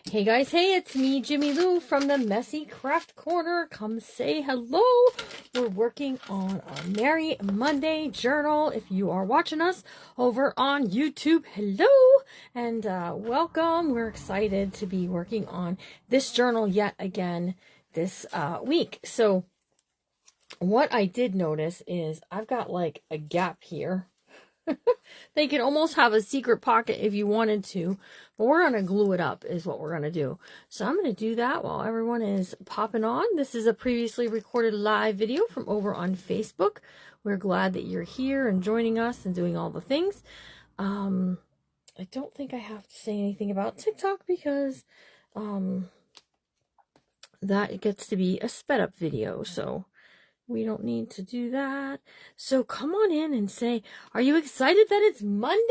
Hey guys, hey, it's me, Jimmy Lou from the Messy Craft Corner. Come say hello. We're working on our Merry Monday journal. If you are watching us over on YouTube, hello and welcome. We're excited to be working on this journal yet again this week. So what I did notice is I've got like a gap here. They can almost have a secret pocket if you wanted to, but we're going to glue it up is what we're going to do. So I'm going to do that while everyone is popping on. This is a previously recorded live video from over on Facebook. We're glad that you're here and joining us and doing all the things. I don't think I have to say anything about TikTok because that gets to be a sped up video. So we don't need to do that. So come on in and say, are you excited that it's Monday?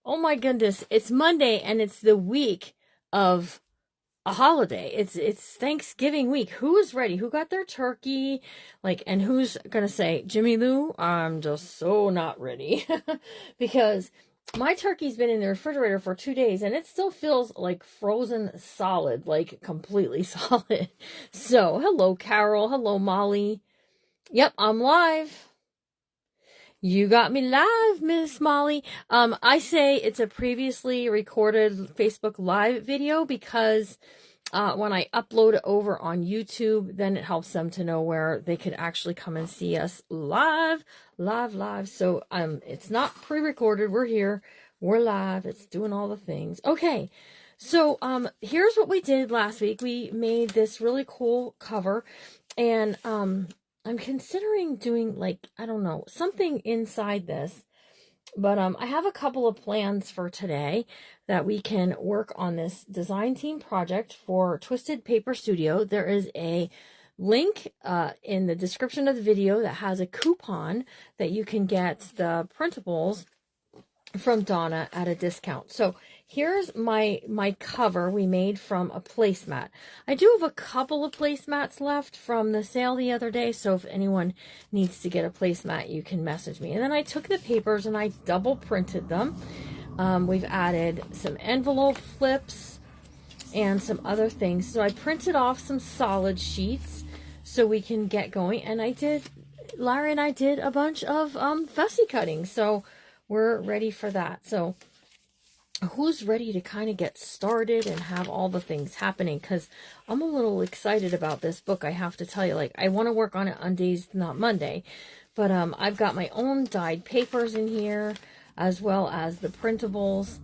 Oh my goodness, it's Monday and it's the week of a holiday. It's Thanksgiving week. Who is ready? Who got their turkey? And who's gonna say, Jimmy Lou, I'm just so not ready. Because my turkey's been in the refrigerator for 2 days and it still feels like frozen solid, like completely solid. So, hello, Carol. Hello, Molly. Yep, I'm live. You got me live, Miss Molly. I say it's a previously recorded Facebook Live video because when I upload it over on YouTube, then it helps them to know where they could actually come and see us live. So it's not pre-recorded. We're here. We're live. It's doing all the things. Okay. So here's what we did last week. We made this really cool cover, and I'm considering doing, I don't know, something inside this. But I have a couple of plans for today that we can work on this design team project for Twisted Paper Studio. There is a link in the description of the video that has a coupon that you can get the printables from Donna at a discount. So here's my cover we made from a placemat. I do have a couple of placemats left from the sale the other day, so if anyone needs to get a placemat, you can message me. And then I took the papers and I double printed them. We've added some envelope flips and some other things. So I printed off some solid sheets so we can get going. And Larry and I did a bunch of fussy cutting. So we're ready for that. So who's ready to kind of get started and have all the things happening? Because I'm a little excited about this book, I have to tell you. I want to work on it on days not Monday. But I've got my own dyed papers in here, as well as the printables.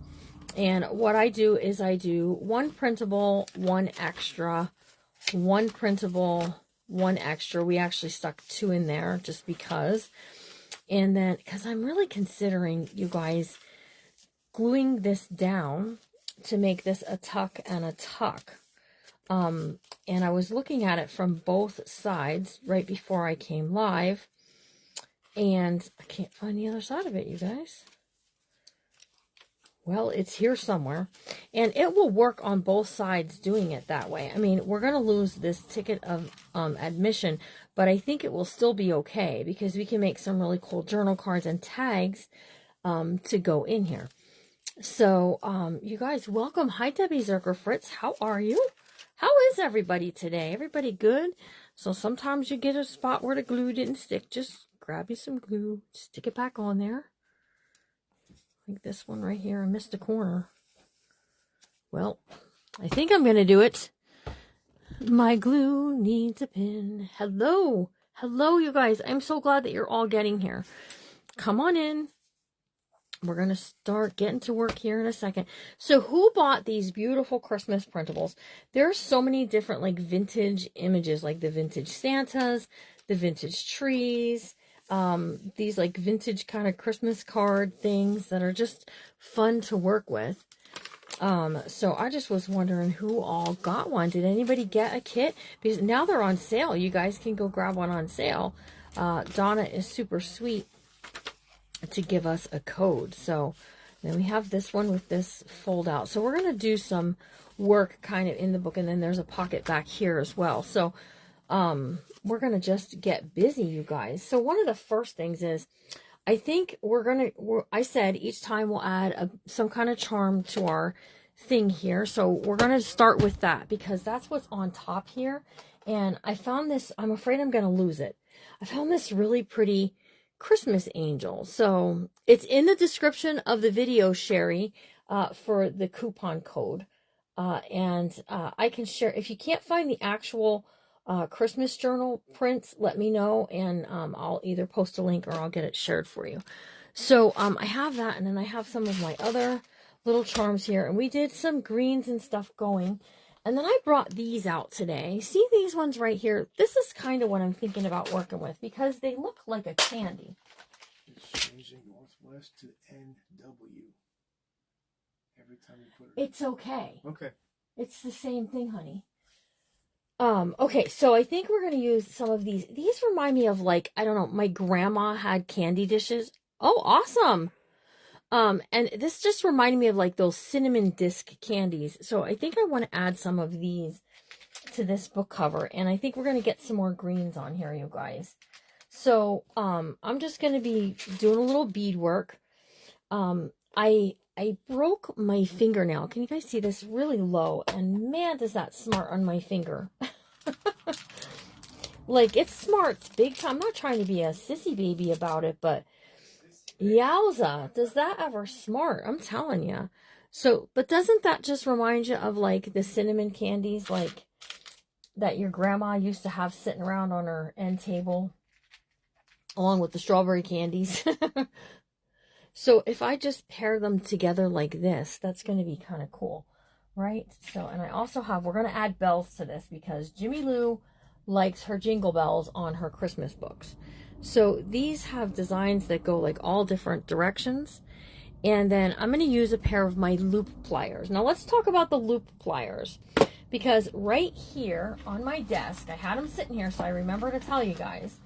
And what I do is I do one printable, one extra, one printable, one extra. We actually stuck 2 in there just because. And then, because I'm really considering, you guys, gluing this down to make this a tuck and a tuck. And I was looking at it from both sides right before I came live. And I can't find the other side of it, you guys. Well, it's here somewhere. And it will work on both sides doing it that way. I mean, we're going to lose this ticket of admission, but I think it will still be okay because we can make some really cool journal cards and tags to go in here. So, you guys, welcome. Hi, Debbie Zerker Fritz. How are you? How is everybody today? Everybody good? So sometimes you get a spot where the glue didn't stick. Just grab you some glue, stick it back on there. Like this one right here. I missed a corner. Well, I think I'm going to do it. My glue needs a pin. Hello. Hello, you guys. I'm so glad that you're all getting here. Come on in. We're going to start getting to work here in a second. So who bought these beautiful Christmas printables? There are so many different vintage images, like the vintage Santas, the vintage trees, these vintage kind of Christmas card things that are just fun to work with. So I just was wondering who all got one. Did anybody get a kit? Because now they're on sale. You guys can go grab one on sale. Donna is super sweet to give us a code. So then we have this one with this fold out. So we're going to do some work kind of in the book, and then there's a pocket back here as well. So we're going to just get busy, you guys. So one of the first things is, I think I said each time we'll add some kind of charm to our thing here. So we're going to start with that because that's what's on top here. And I found this, I'm afraid I'm going to lose it. I found this really pretty Christmas angel. So it's in the description of the video, Sherry, for the coupon code. I can share, if you can't find the actual Christmas journal prints, let me know, and I'll either post a link or I'll get it shared for you. So I have that, and then I have some of my other little charms here, and we did some greens and stuff going. And then I brought these out today. See these ones right here? This is kind of what I'm thinking about working with because they look like a candy. It's changing Northwest to NW every time you put it. It's okay. Okay. It's the same thing, honey. Okay, so I think we're going to use some of these. These remind me of, like, I don't know, my grandma had candy dishes. Oh, awesome. And this just reminded me of, like, those cinnamon disc candies. So I think I want to add some of these to this book cover. And I think we're going to get some more greens on here, you guys. So, I'm just going to be doing a little bead work. I broke my fingernail. Can you guys see this? Really low. And man, does that smart on my finger. Like, it smarts big time. I'm not trying to be a sissy baby about it, but yowza, does that ever smart? I'm telling you. So, but doesn't that just remind you of, like, the cinnamon candies, like, that your grandma used to have sitting around on her end table, along with the strawberry candies? So if I just pair them together like this, that's going to be kind of cool, right? So, and I also have, we're going to add bells to this because Jimmy Lou likes her jingle bells on her Christmas books. So these have designs that go like all different directions. And then I'm going to use a pair of my loop pliers. Now let's talk about the loop pliers, because right here on my desk, I had them sitting here so I remember to tell you guys.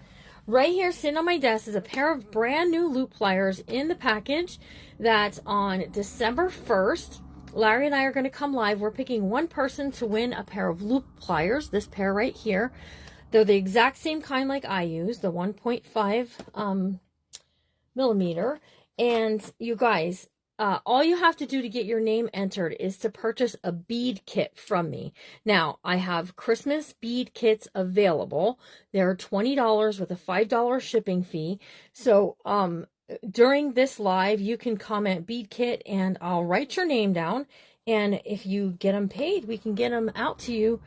Right here sitting on my desk is a pair of brand new loop pliers in the package that on December 1st, Larry and I are going to come live. We're picking one person to win a pair of loop pliers, this pair right here. They're the exact same kind like I use, the 1.5 millimeter. And you guys, all you have to do to get your name entered is to purchase a bead kit from me. Now, I have Christmas bead kits available. They're $20 with a $5 shipping fee. So, during this live, you can comment bead kit and I'll write your name down. And if you get them paid, we can get them out to you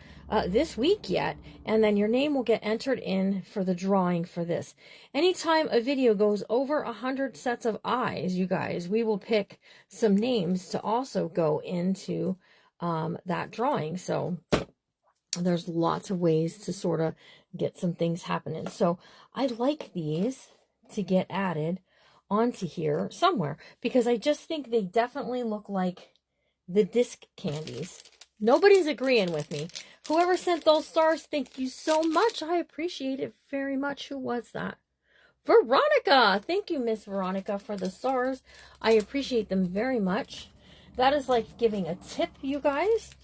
this week yet. And then your name will get entered in for the drawing for this. Anytime a video goes over 100 sets of eyes, you guys, we will pick some names to also go into that drawing. So there's lots of ways to sort of get some things happening. So I like these to get added onto here somewhere because I just think they definitely look like the disc candies. Nobody's agreeing with me. Whoever sent those stars, thank you so much. I appreciate it very much. Who was that? Veronica. Thank you, Miss Veronica, for the stars. I appreciate them very much. That is like giving a tip, you guys.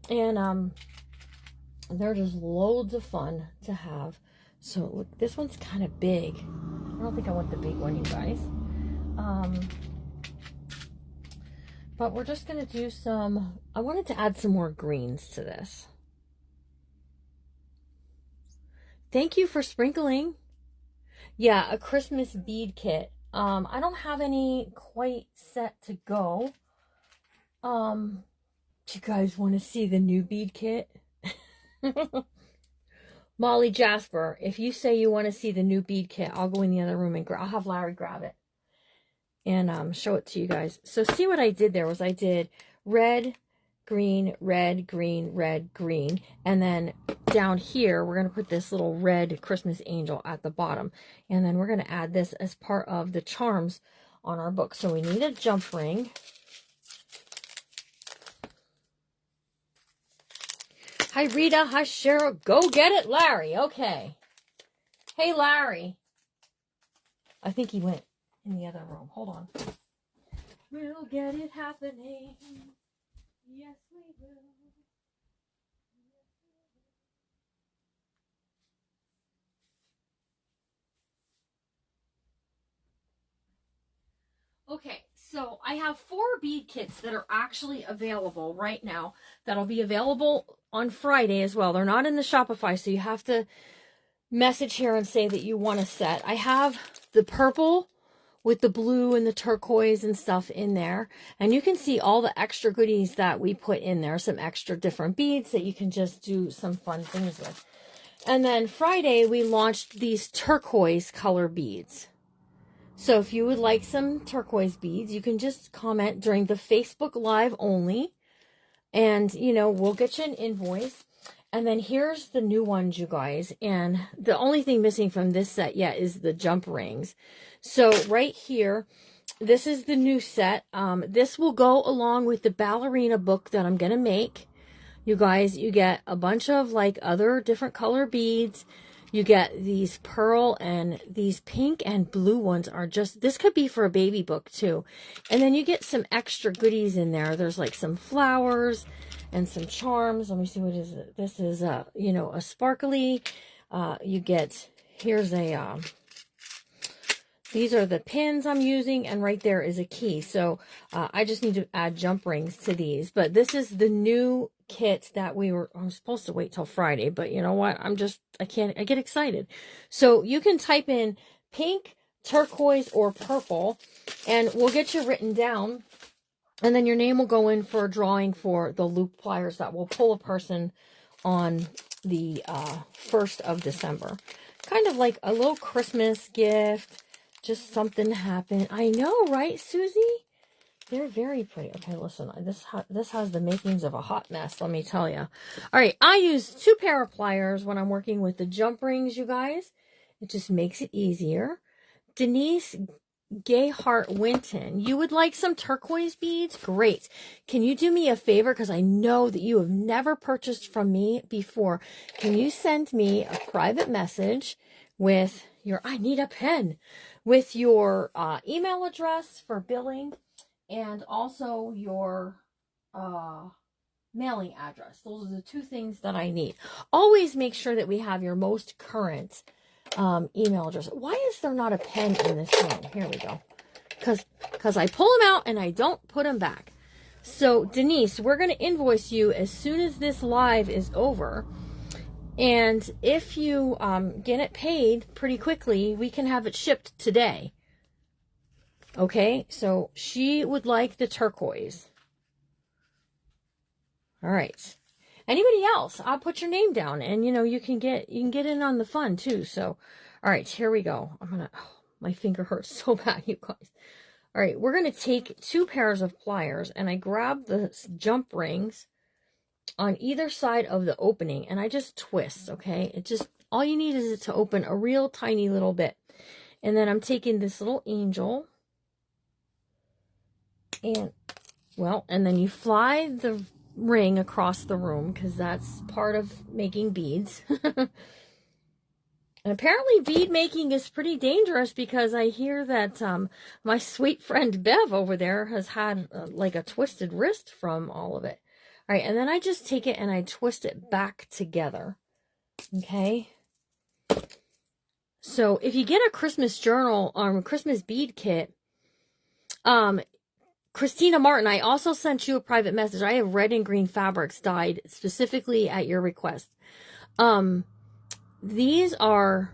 And they're just loads of fun to have. So look, this one's kind of big. I don't think I want the big one, you guys. But we're just going to do some, I wanted to add some more greens to this. Thank you for sprinkling. Yeah, a Christmas bead kit. I don't have any quite set to go. Do you guys want to see the new bead kit? Molly Jasper, if you say you want to see the new bead kit, I'll go in the other room and I'll have Larry grab it and show it to you guys. So see what I did there was I did red, green, red, green, red, green. And then down here, we're going to put this little red Christmas angel at the bottom. And then we're going to add this as part of the charms on our book. So we need a jump ring. Hi, Rita. Hi, Cheryl. Go get it, Larry. Okay. Hey, Larry. I think he went in the other room. Hold on. We'll get it happening. Yes, we will. Okay, So I have 4 bead kits that are actually available right now. That'll be available on Friday as well. They're not in the Shopify, so you have to message here and say that you want a set. I have the purple with the blue and the turquoise and stuff in there. And you can see all the extra goodies that we put in there. Some extra different beads that you can just do some fun things with. And then Friday, we launched these turquoise color beads. So if you would like some turquoise beads, you can just comment during the Facebook Live only. And, you know, we'll get you an invoice. And then here's the new ones, you guys. And the only thing missing from this set yet is the jump rings. So right here, this is the new set. This will go along with the ballerina book that I'm going to make. You guys, you get a bunch of like other different color beads. You get these pearl and these pink and blue ones are just, this could be for a baby book too. And then you get some extra goodies in there. There's like some flowers and some charms. Let me see, what is it? This is you know, a sparkly. You get, here's a, these are the pins I'm using, and right there is a key. So I just need to add jump rings to these. But this is the new kit that I'm supposed to wait till Friday, but you know what? I get excited. So you can type in pink, turquoise, or purple, and we'll get you written down. And then your name will go in for a drawing for the loop pliers that will pull a person on the 1st of December. Kind of like a little Christmas gift. Just something to happen. I know, right, Susie? They're very pretty. Okay, listen, this has the makings of a hot mess, let me tell you. All right, I use 2 pair of pliers when I'm working with the jump rings, you guys. It just makes it easier. Denise Gayhart Winton, you would like some turquoise beads? Great. Can you do me a favor? Because I know that you have never purchased from me before. Can you send me a private message with your, I need a pen, with your email address for billing and also your mailing address. Those are the 2 things that I need. Always make sure that we have your most current email address. Why is there not a pen in this room? Here we go. Because I pull them out and I don't put them back. So Denise, we're going to invoice you as soon as this live is over. And if you get it paid pretty quickly, we can have it shipped today. Okay, so she would like the turquoise. All right. Anybody else? I'll put your name down, and you know you can get in on the fun too. So, all right, here we go. My finger hurts so bad, you guys. All right, we're gonna take 2 pairs of pliers, and I grab the jump rings on either side of the opening, and I just twist. Okay, it just, all you need is it to open a real tiny little bit, and then I'm taking this little angel. And, well, and then you fly the ring across the room because that's part of making beads. And apparently bead making is pretty dangerous because I hear that my sweet friend Bev over there has had like a twisted wrist from all of it. All right, and then I just take it and I twist it back together. Okay. So if you get a Christmas journal or Christmas bead kit, Christina Martin, I also sent you a private message. I have red and green fabrics dyed specifically at your request. These are,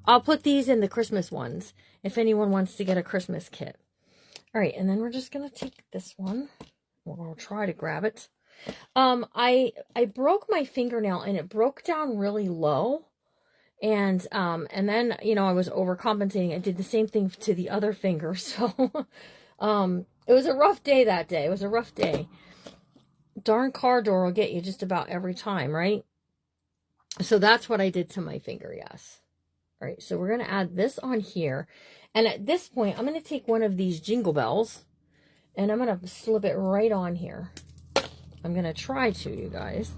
I'll put these in the Christmas ones if anyone wants to get a Christmas kit. All right, and then we're just going to take this one. We'll try to grab it. I broke my fingernail and it broke down really low. And then, you know, I was overcompensating. I did the same thing to the other finger. So, it was a rough day that day. It was a rough day. Darn car door will get you just about every time, right? So that's what I did to my finger, yes. All right, so we're going to add this on here. And at this point, I'm going to take one of these jingle bells and I'm going to slip it right on here. I'm going to try to, you guys.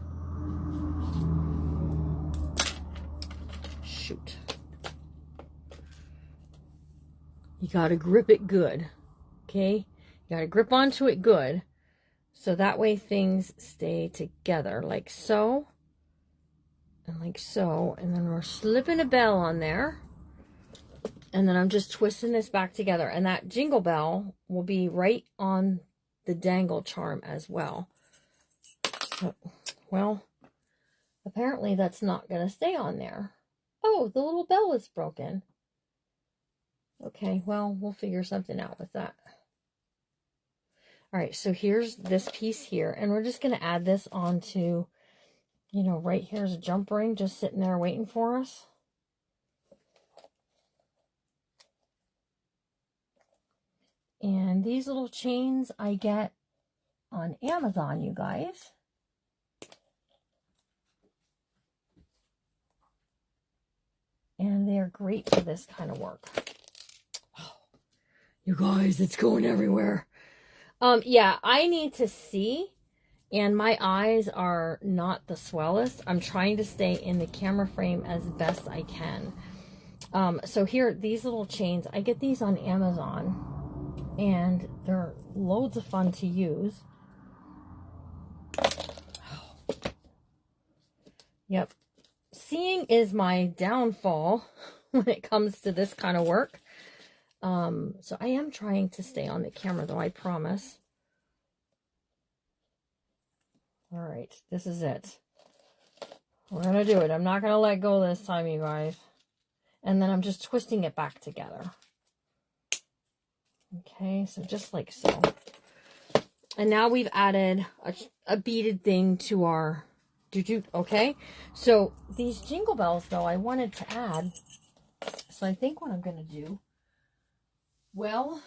Shoot. You got to grip it good, okay? You got to grip onto it good, so that way things stay together, like so, and like so, and then we're slipping a bell on there. And then I'm just twisting this back together. And that jingle bell will be right on the dangle charm as well. So, well, apparently that's not going to stay on there. Oh, the little bell is broken. Okay, well, we'll figure something out with that. All right, so here's this piece here. And we're just going to add this onto, you know, right here's a jump ring just sitting there waiting for us. And these little chains I get on Amazon, you guys. And they are great for this kind of work. Oh, you guys, it's going everywhere. Yeah, I need to see, and my eyes are not the swellest. I'm trying to stay in the camera frame as best I can. So here, these little chains, I get these on Amazon, and they're loads of fun to use. Yep. Seeing is my downfall when it comes to this kind of work. So I am trying to stay on the camera, though, I promise. All right, this is it. We're going to do it. I'm not going to let go this time, you guys. And then I'm just twisting it back together. Okay, so just like so. And now we've added a beaded thing to our do-do, okay? So these jingle bells, though, I wanted to add. So I think what I'm going to do, well,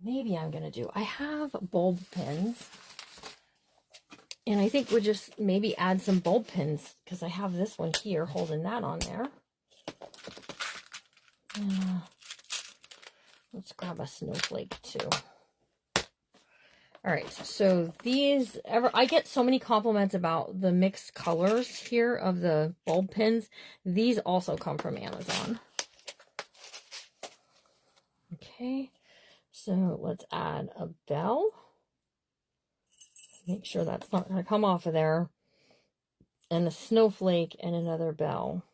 maybe I'm going to do, I have bulb pins. And I think we'll just maybe add some bulb pins, because I have this one here holding that on there. Let's grab a snowflake too. All right, so these, I get so many compliments about the mixed colors here of the bulb pins. These also come from Amazon. Okay, so let's add a bell. Make sure that's not going to come off of there. And a snowflake and another bell.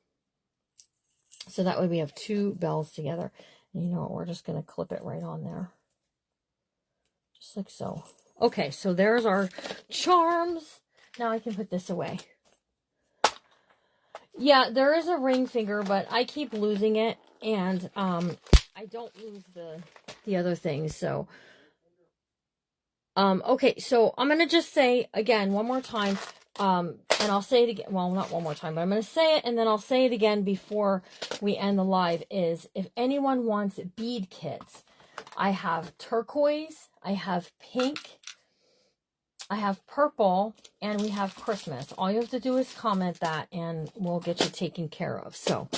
So that way we have two bells together. And you know what? We're just going to clip it right on there. Just like so. Okay, so there's our charms. Now I can put this away. Yeah, there is a ring finger, but I keep losing it. And I don't lose the other things. So okay, so I'm going to just say, again, one more time, and I'll say it again, well, not one more time, but I'm going to say it, and then I'll say it again before we end the live, is if anyone wants bead kits, I have turquoise, I have pink, I have purple, and we have Christmas. All you have to do is comment that, and we'll get you taken care of. So,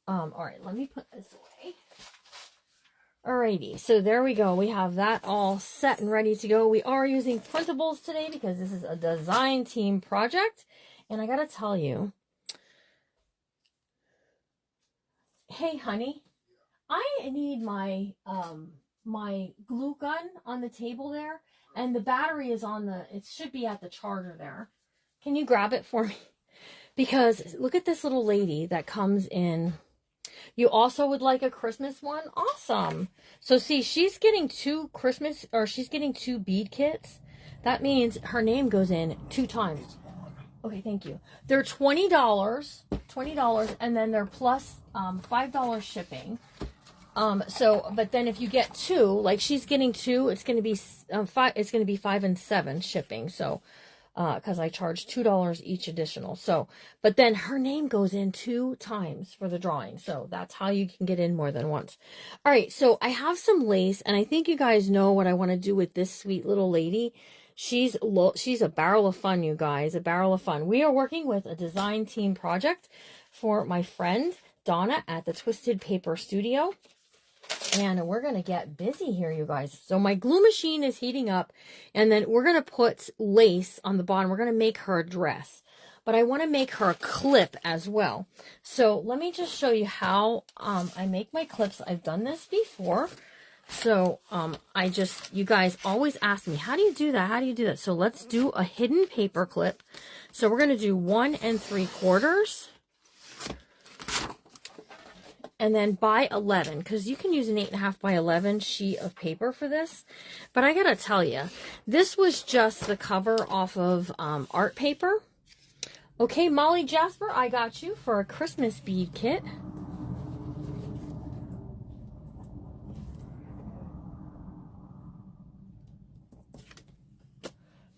all right, let me put this away. Alrighty, so there we go. We have that all set and ready to go. We are using printables today because this is a design team project. And I gotta tell you, hey honey, I need my my glue gun on the table there, and the battery is on the, it should be at the charger there. Can you grab it for me? Because look at this little lady that comes in. You also would like a Christmas one? Awesome. So see, she's getting two Christmas, or she's getting two bead kits. That means her name goes in 2 times. Okay, thank you. They're $20, and then they're plus $5 shipping. So, but then if you get 2, like she's getting 2, it's going to be 5. It's going to be 5 and 7 shipping. So, because I charge $2 each additional. So, but then her name goes in 2 times for the drawing. So that's how you can get in more than once. All right. So I have some lace, and I think you guys know what I want to do with this sweet little lady. She's a barrel of fun, you guys, a barrel of fun. We are working with a design team project for my friend Donna at the Twisted Paper Studio. And we're going to get busy here, you guys. So my glue machine is heating up, and then we're going to put lace on the bottom. We're going to make her a dress, but I want to make her a clip as well. So let me just show you how I make my clips. I've done this before. So you guys always ask me, how do you do that? How do you do that? So let's do a hidden paper clip. So we're going to do 1 3/4. and then by 11, because you can use an 8.5 by 11 sheet of paper for this. But I gotta tell you, this was just the cover off of art paper. Okay, Molly Jasper, I got you for a Christmas bead kit.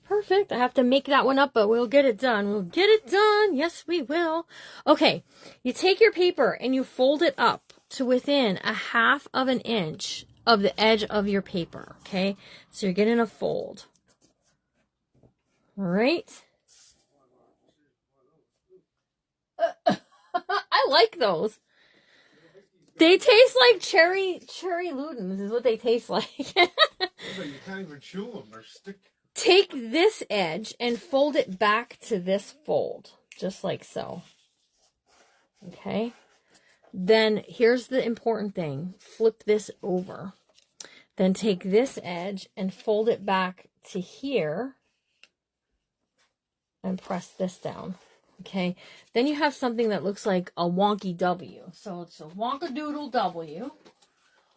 Perfect. I have to make that one up, but we'll get it done. We'll get it done. Yes, we will. Okay, you take your paper and you fold it up to within 1/2 of an inch of the edge of your paper. Okay, so you're getting a fold. All right. I like those. They taste like cherry Ludens is what they taste like. You can't even chew them. They're stick. Take this edge and fold it back to this fold, just like so. Okay. Then here's the important thing. Flip this over. Then take this edge and fold it back to here and press this down. Okay. Then you have something that looks like a wonky W. So it's a wonkadoodle W.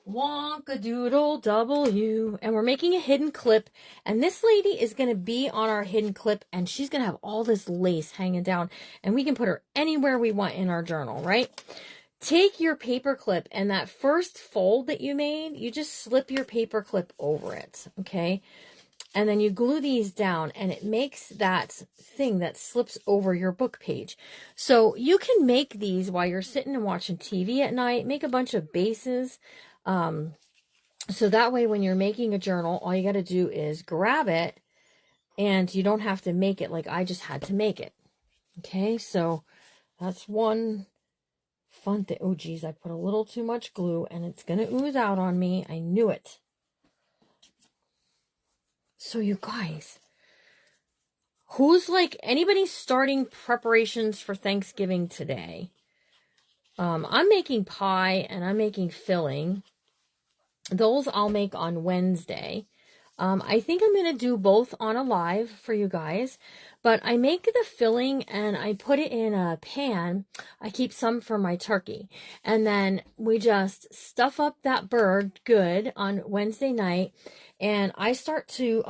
Wonkadoodle W. And we're making a hidden clip. And this lady is going to be on our hidden clip. And she's going to have all this lace hanging down. And we can put her anywhere we want in our journal, right? Take your paper clip and that first fold that you made, you just slip your paper clip over it, okay? And then you glue these down and it makes that thing that slips over your book page. So you can make these while you're sitting and watching TV at night, make a bunch of bases. So that way when you're making a journal, all you got to do is grab it and you don't have to make it like I just had to make it. Okay, so that's one fun thing. Oh, geez, I put a little too much glue and it's going to ooze out on me. I knew it. So you guys, who's like, anybody starting preparations for Thanksgiving today? I'm making pie and I'm making filling. Those I'll make on Wednesday. I think I'm going to do both on a live for you guys, but I make the filling and I put it in a pan. I keep some for my turkey, and then we just stuff up that bird good on Wednesday night, and I start to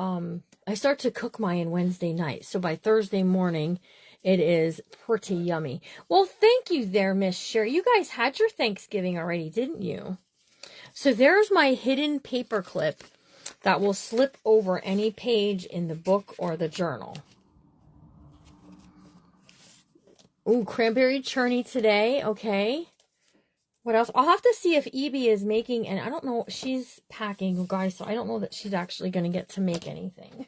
cook mine Wednesday night. So by Thursday morning, it is pretty yummy. Well, thank you there, Miss Sherry. You guys had your Thanksgiving already, didn't you? So there's my hidden paper clip that will slip over any page in the book or the journal. Ooh, cranberry chutney today. Okay. What else? I'll have to see if Evie is making, and I don't know, she's packing, guys, so I don't know that she's actually going to get to make anything.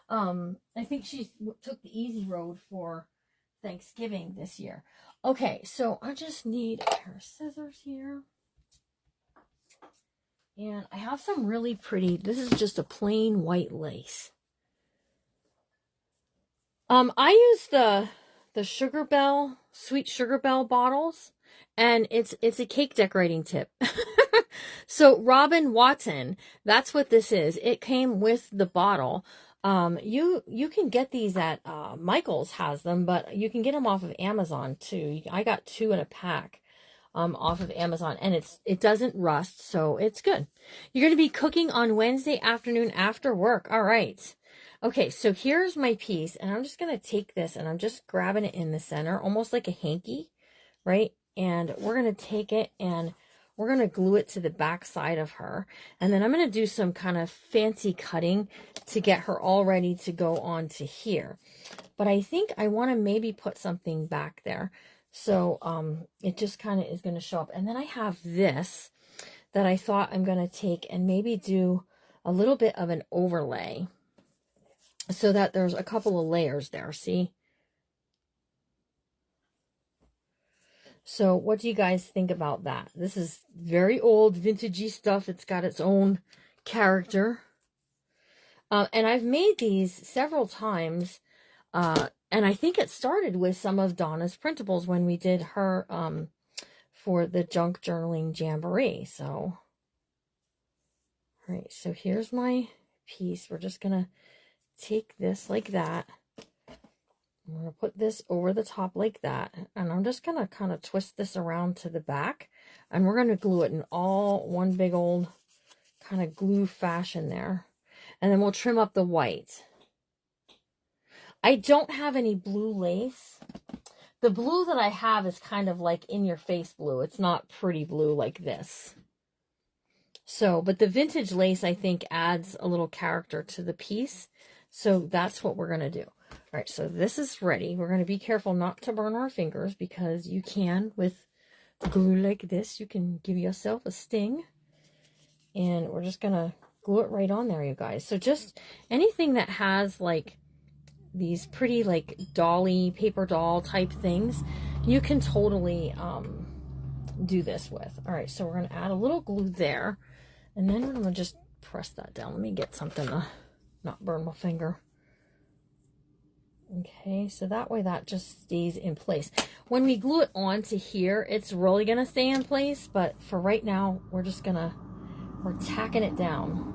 I think she took the easy road for Thanksgiving this year. Okay, so I just need a pair of scissors here. And I have some really pretty, this is just a plain white lace. I use the Sugar Bell, Sweet Sugar Bell bottles, and it's a cake decorating tip. So Robin Watson, that's what this is. It came with the bottle. You can get these at Michael's has them, but you can get them off of Amazon too. I got 2 in a pack. Off of Amazon, and it doesn't rust, so it's good. You're going to be cooking on Wednesday afternoon after work. All right. Okay, so here's my piece, and I'm just going to take this, and I'm just grabbing it in the center, almost like a hanky, right? And we're going to take it, and we're going to glue it to the back side of her, and then I'm going to do some kind of fancy cutting to get her all ready to go on to here. But I think I want to maybe put something back there. So it just kind of is going to show up. And then I have this that I thought I'm going to take and maybe do a little bit of an overlay so that there's a couple of layers there. See? So what do you guys think about that? This is very old, vintagey stuff. It's got its own character. And I've made these several times. And I think it started with some of Donna's printables when we did her for the Junk Journaling Jamboree. So, all right, so here's my piece. We're just going to take this like that. I'm going to put this over the top like that. And I'm just going to kind of twist this around to the back. And we're going to glue it in all one big old kind of glue fashion there. And then we'll trim up the white. I don't have any blue lace. The blue that I have is kind of like in your face blue. It's not pretty blue like this. So, but the vintage lace, I think, adds a little character to the piece. So that's what we're going to do. All right, so this is ready. We're going to be careful not to burn our fingers because you can, with glue like this, you can give yourself a sting. And we're just going to glue it right on there, you guys. So just anything that has like these pretty like dolly, paper doll type things, you can totally do this with. All right, so we're going to add a little glue there. And then I'm going to just press that down. Let me get something to not burn my finger. Okay, so that way that just stays in place. When we glue it onto here, it's really going to stay in place. But for right now, we're tacking it down.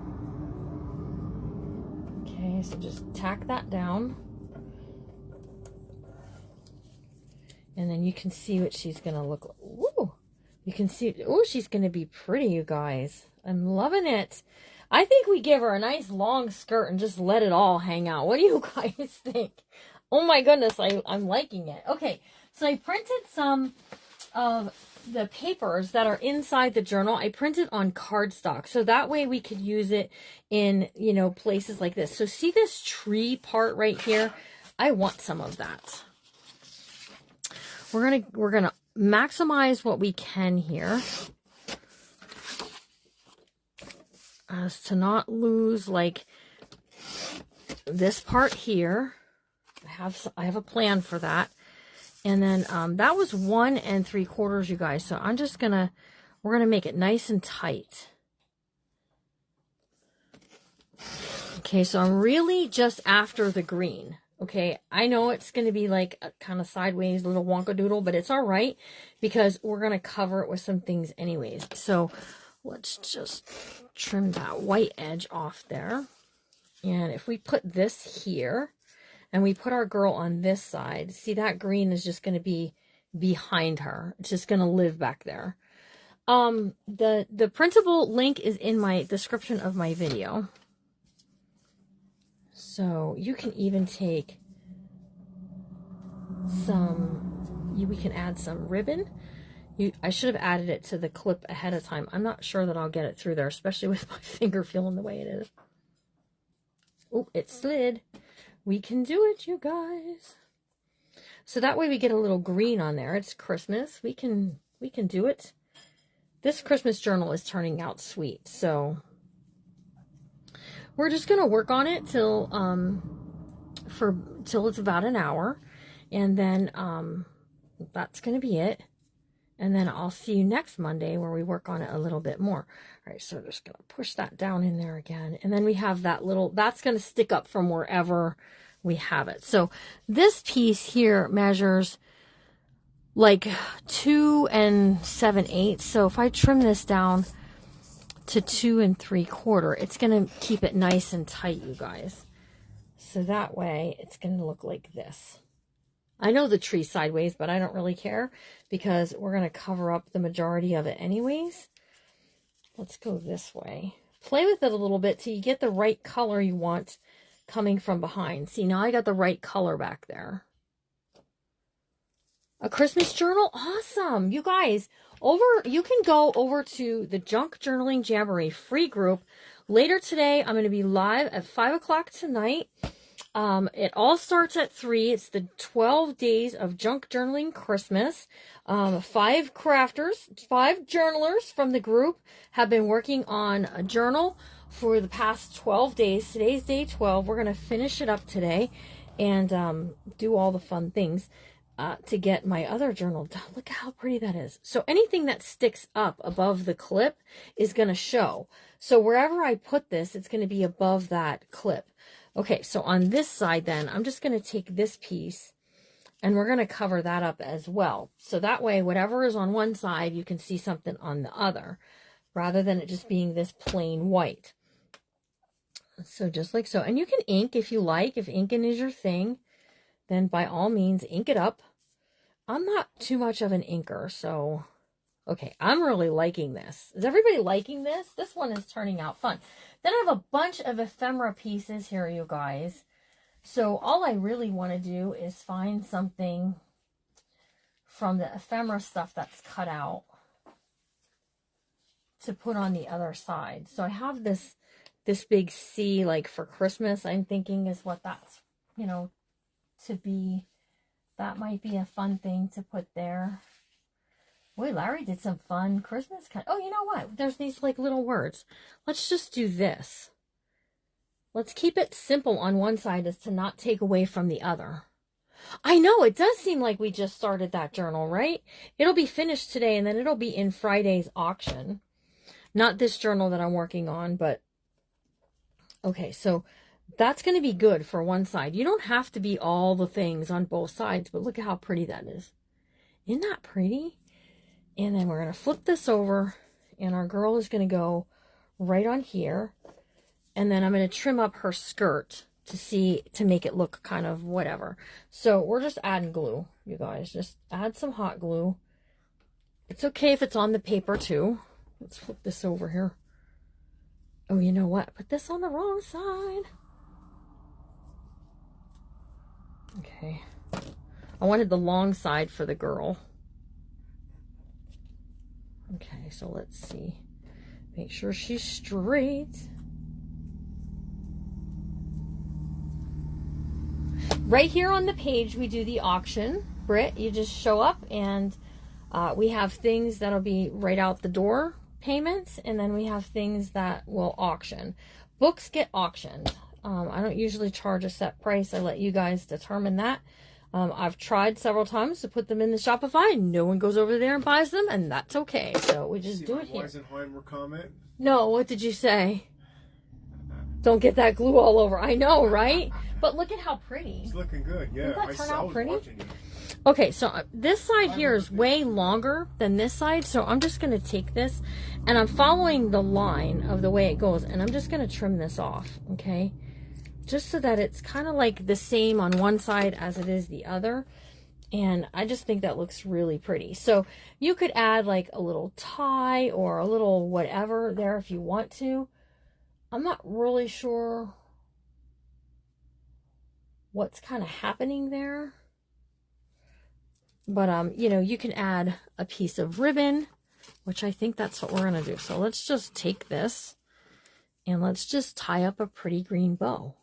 Okay, so just tack that down. And then you can see what she's going to look like. Ooh, you can see, oh, she's going to be pretty, you guys. I'm loving it. I think we give her a nice long skirt and just let it all hang out. What do you guys think? Oh my goodness, I'm liking it. Okay, so I printed some of the papers that are inside the journal. I printed on cardstock, so that way we could use it in, you know, places like this. So see this tree part right here? I want some of that. We're gonna maximize what we can here, as to not lose like this part here. I have a plan for that. And then that was 1 3/4, you guys. So I'm just we're gonna make it nice and tight. Okay, so I'm really just after the green. Okay, I know it's going to be like a kind of sideways little wonkadoodle, but it's all right because we're going to cover it with some things anyways. So let's just trim that white edge off there. And if we put this here and we put our girl on this side, see that green is just going to be behind her. It's just going to live back there. The printable link is in my description of my video. So you can even take we can add some ribbon. I should have added it to the clip ahead of time. I'm not sure that I'll get it through there, especially with my finger feeling the way it is. Oh, it slid. We can do it, you guys. So that way we get a little green on there. It's Christmas. We can do it. This Christmas journal is turning out sweet. So we're just going to work on it till it's about an hour. And then that's going to be it. And then I'll see you next Monday where we work on it a little bit more. All right, so just going to push that down in there again. And then we have that that's going to stick up from wherever we have it. So this piece here measures like 2 7/8. So if I trim this down to 2 3/4, it's going to keep it nice and tight, you guys. So that way it's going to look like this. I know the tree's sideways, but I don't really care because we're going to cover up the majority of it anyways. Let's go this way. Play with it a little bit till you get the right color you want coming from behind. See, now I got the right color back there. A Christmas journal? Awesome. You guys, you can go over to the Junk Journaling Jamboree free group. Later today, I'm going to be live at 5 o'clock tonight. It all starts at 3. It's the 12 days of junk journaling Christmas. 5 crafters, 5 journalers from the group have been working on a journal for the past 12 days. Today's day 12. We're going to finish it up today and do all the fun things to get my other journal done. Look how pretty that is. So anything that sticks up above the clip is going to show. So wherever I put this, it's going to be above that clip. Okay, so on this side then, I'm just going to take this piece and we're going to cover that up as well. So that way, whatever is on one side, you can see something on the other, rather than it just being this plain white. So just like so. And you can ink if you like, if inking is your thing. then by all means, ink it up. I'm not too much of an inker, so... Okay, I'm really liking this. Is everybody liking this? This one is turning out fun. Then I have a bunch of ephemera pieces here, you guys. So all I really want to do is find something from the ephemera stuff that's cut out to put on the other side. So I have this big C, like for Christmas, I'm thinking is what that's, you know, to be. That might be a fun thing to put there. Boy, Larry did some fun Christmas kind. Oh, you know what? There's these like little words. Let's just do this. Let's keep it simple on one side as to not take away from the other. I know, it does seem like we just started that journal, right? It'll be finished today and then it'll be in Friday's auction. Not this journal that I'm working on, but okay, so that's going to be good for one side. You don't have to be all the things on both sides, but look at how pretty that is. Isn't that pretty? And then we're going to flip this over, and our girl is going to go right on here. And then I'm going to trim up her skirt to make it look kind of whatever. So we're just adding glue, you guys. Just add some hot glue. It's okay if it's on the paper too. Let's flip this over here. Oh, you know what? Put this on the wrong side. Okay. I wanted the long side for the girl. Okay, so let's see. Make sure she's straight. Right here on the page, we do the auction. Britt, you just show up and we have things that'll be right out the door payments, and then we have things that will auction. Books get auctioned. I don't usually charge a set price. I let you guys determine that. I've tried several times to put them in the Shopify. No one goes over there and buys them, and that's okay. So we just do it here. Weisenheimer comment? No, what did you say? Don't get that glue all over. I know, right? But look at how pretty. It's looking good, yeah. Doesn't that turn out pretty? Watching you. Okay, so this side here is way longer than this side, so I'm just going to take this, and I'm following the line of the way it goes, and I'm just going to trim this off, okay? Just so that it's kind of like the same on one side as it is the other. And I just think that looks really pretty. So you could add like a little tie or a little whatever there if you want to. I'm not really sure what's kind of happening there. But, you know, you can add a piece of ribbon, which I think that's what we're going to do. So let's just take this and let's just tie up a pretty green bow.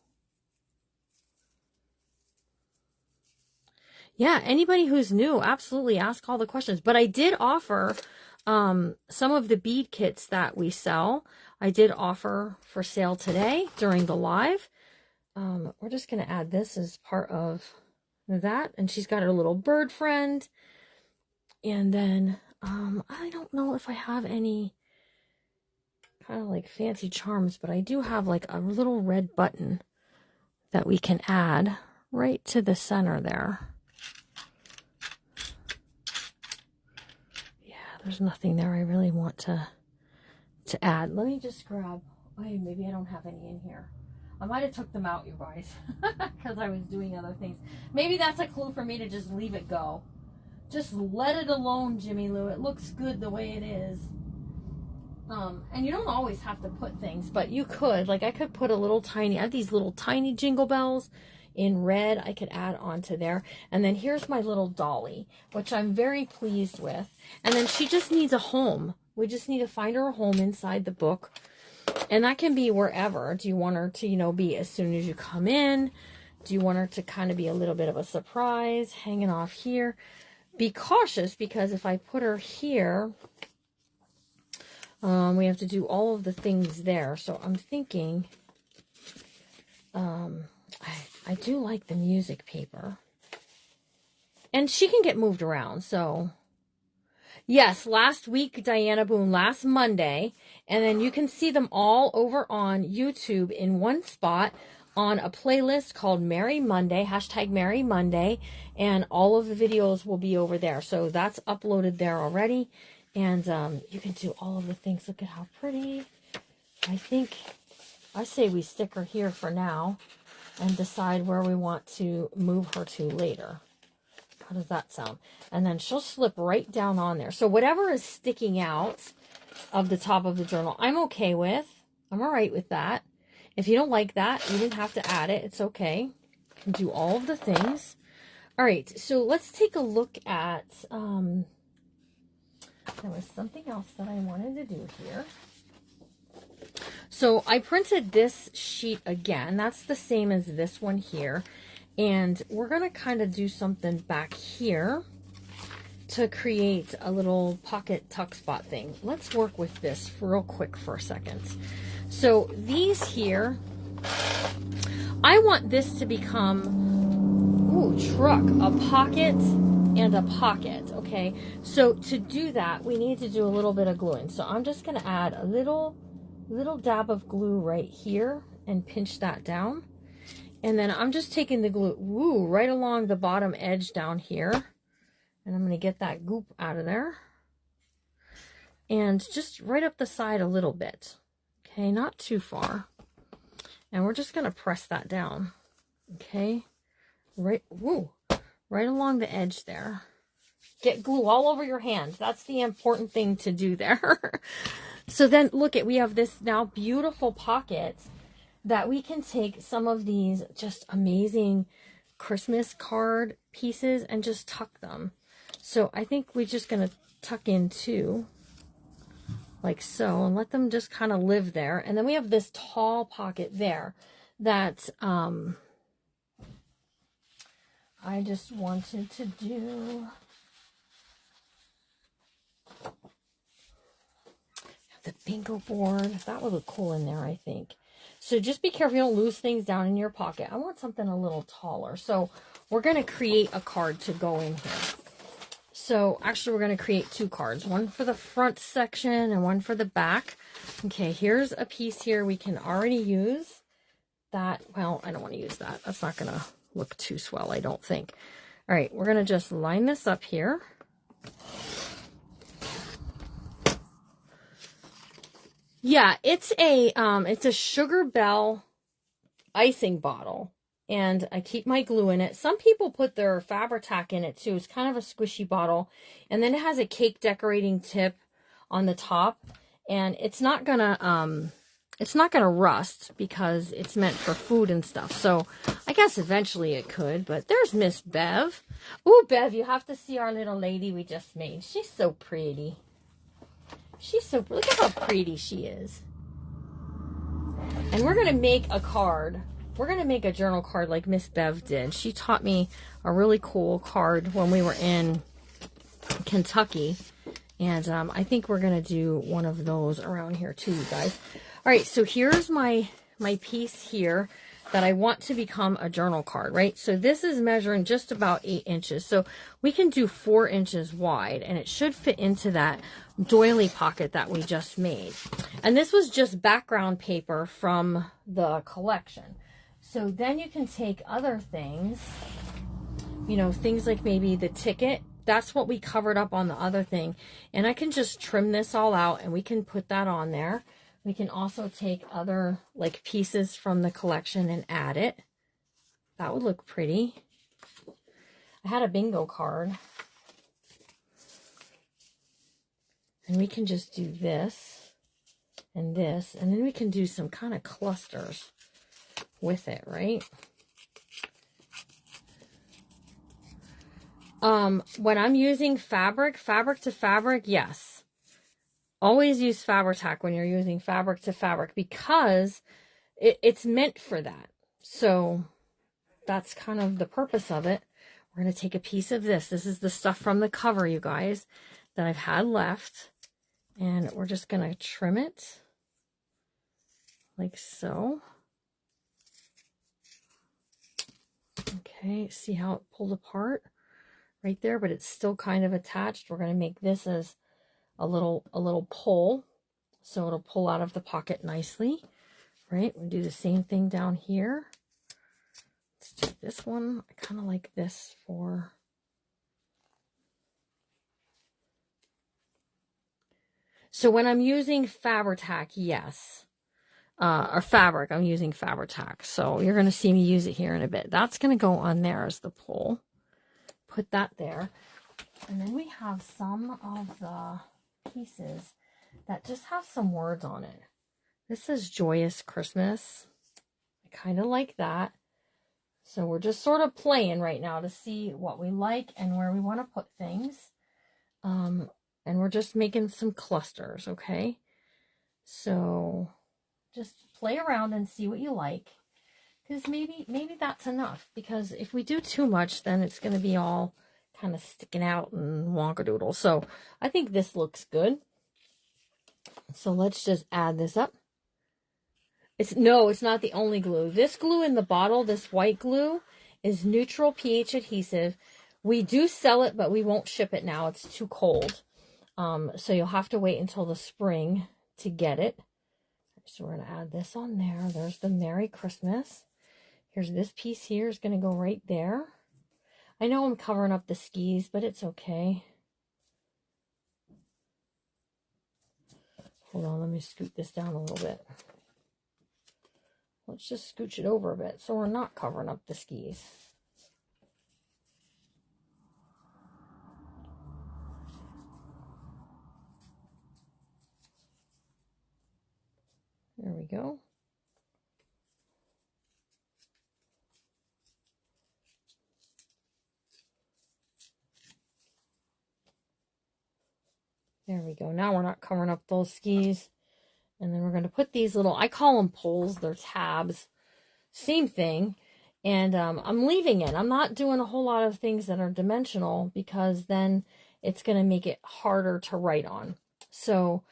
Yeah, anybody who's new, absolutely ask all the questions. But I did offer some of the bead kits that we sell. I did offer for sale today during the live. We're just going to add this as part of that. And she's got her little bird friend. And then I don't know if I have any kind of like fancy charms, but I do have like a little red button that we can add right to the center there. There's nothing there I really want to add. Let me just grab, oh, maybe I don't have any in here. I might have took them out, you guys, because I was doing other things. Maybe that's a clue for me to just leave it go. Just let it alone, Jimmy Lou. It looks good the way it is. And you don't always have to put things, but you could. Like I could put a little tiny, I have these little tiny jingle bells in red I could add onto there. And then here's my little dolly, which I'm very pleased with. And then she just needs a home. We just need to find her a home inside the book. And that can be wherever. Do you want her to, you know, be as soon as you come in? Do you want her to kind of be a little bit of a surprise hanging off here? Be cautious because if I put her here, we have to do all of the things there. So I'm thinking, I do like the music paper. And she can get moved around, so. Yes, last week, Diana Boone, last Monday. And then you can see them all over on YouTube in one spot on a playlist called Merry Monday, hashtag Merry Monday. And all of the videos will be over there. So that's uploaded there already. And you can do all of the things. Look at how pretty. I say we stick her here for now. and decide where we want to move her to later. How does that sound? And then she'll slip right down on there. So whatever is sticking out of the top of the journal, I'm okay with. I'm all right with that. If you don't like that, you didn't have to add it. It's okay. You can do all of the things. All right, so let's take a look at, there was something else that I wanted to do here. So I printed this sheet again. That's the same as this one here. And we're going to kind of do something back here to create a little pocket tuck spot thing. Let's work with this real quick for a second. So these here, I want this to become, ooh, truck, a pocket and a pocket, okay? So to do that, we need to do a little bit of gluing. So I'm just going to add a little dab of glue right here and pinch that down. And then I'm just taking the glue, ooh, right along the bottom edge down here. And I'm going to get that goop out of there. And just right up the side a little bit. Okay, not too far. And we're just going to press that down. Okay, right, woo, right along the edge there. Get glue all over your hands. That's the important thing to do there. So then, look at, we have this now beautiful pocket that we can take some of these just amazing Christmas card pieces and just tuck them. So I think we're just going to tuck in two, like so, and let them just kind of live there. And then we have this tall pocket there that I just wanted to do. The bingo board, that would look cool in there, I think. So just be careful you don't lose things down in your pocket. I want something a little taller. So we're going to create a card to go in here. So actually, we're going to create two cards, one for the front section and one for the back. Okay, here's a piece here we can already use. That, well, I don't want to use that. That's not going to look too swell, I don't think. All right, we're going to just line this up here. Yeah, it's a Sugar Bell icing bottle, and I keep my glue in it. Some people put their Fabri-Tac in it too. It's kind of a squishy bottle, and then it has a cake decorating tip on the top, and it's not gonna rust because it's meant for food and stuff. So I guess eventually it could, but there's Miss Bev. Ooh, Bev, you have to see our little lady we just made. She's so pretty. She's so, look at how pretty she is. And we're going to make a card. We're going to make a journal card like Miss Bev did. She taught me a really cool card when we were in Kentucky. And I think we're going to do one of those around here too, you guys. All right, so here's my piece here that I want to become a journal card, right? So this is measuring just about 8 inches. So we can do 4 inches wide, and it should fit into that doily pocket that we just made. And this was just background paper from the collection. So then you can take other things, you know, things like maybe the ticket. That's what we covered up on the other thing. And I can just trim this all out, and we can put that on there. We can also take other like pieces from the collection and add it. That would look pretty. I had a bingo card. And we can just do this and this. And then we can do some kind of clusters with it, right? When I'm using fabric to fabric, yes. Always use Fabri-Tac when you're using fabric to fabric because it's meant for that. So that's kind of the purpose of it. We're going to take a piece of this. This is the stuff from the cover, you guys, that I've had left. And we're just going to trim it like so. Okay, see how it pulled apart right there, but it's still kind of attached. We're going to make this as a little pull, so it'll pull out of the pocket nicely, right? We'll do the same thing down here. Let's do this one. I kind of like this for, so when I'm using Fabri-Tac, yes, or fabric. I'm using Fabri-Tac. So you're going to see me use it here in a bit. That's going to go on there as the pole. Put that there. And then we have some of the pieces that just have some words on it. This is Joyous Christmas. I kind of like that. So we're just sort of playing right now to see what we like and where we want to put things. And we're just making some clusters, okay? So just play around and see what you like. Because maybe that's enough. Because if we do too much, then it's going to be all kind of sticking out and wonkadoodle. So I think this looks good. So let's just add this up. It's not the only glue. This glue in the bottle, this white glue, is neutral pH adhesive. We do sell it, but we won't ship it now. It's too cold. So you'll have to wait until the spring to get it. So we're going to add this on there. There's the Merry Christmas. Here's this piece here is going to go right there. I know I'm covering up the skis, but it's okay. Hold on, let me scoot this down a little bit. Let's just scooch it over a bit so we're not covering up the skis. There we go. There we go. Now we're not covering up those skis. And then we're going to put these little, I call them poles, they're tabs. Same thing. And I'm leaving it. I'm not doing a whole lot of things that are dimensional because then it's going to make it harder to write on. So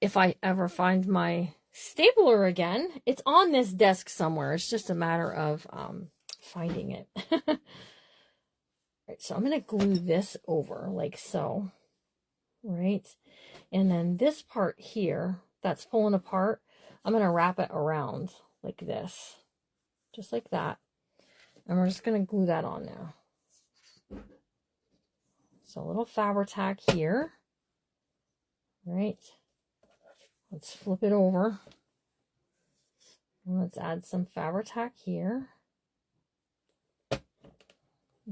if I ever find my stapler again, it's on this desk somewhere. It's just a matter of finding it. Right, so I'm going to glue this over like so. Right. And then this part here that's pulling apart, I'm going to wrap it around like this. Just like that. And we're just going to glue that on now. So a little Fabri-Tac here. Right. Let's flip it over. And let's add some Fabri-Tac here.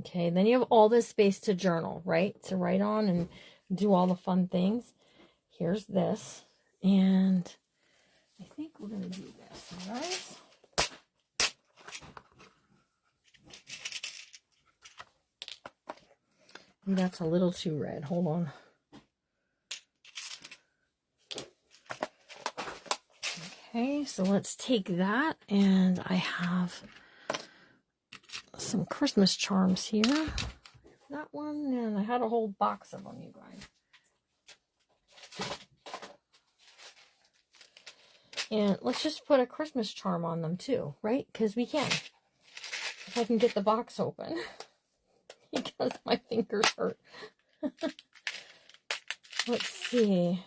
Okay, then you have all this space to journal, right? To write on and do all the fun things. Here's this. And I think we're going to do this, all right? Maybe that's a little too red. Hold on. Okay, so let's take that, and I have some Christmas charms here. That one, and I had a whole box of them, you guys. And let's just put a Christmas charm on them too, right? Because we can. If I can get the box open. Because my fingers hurt. Let's see.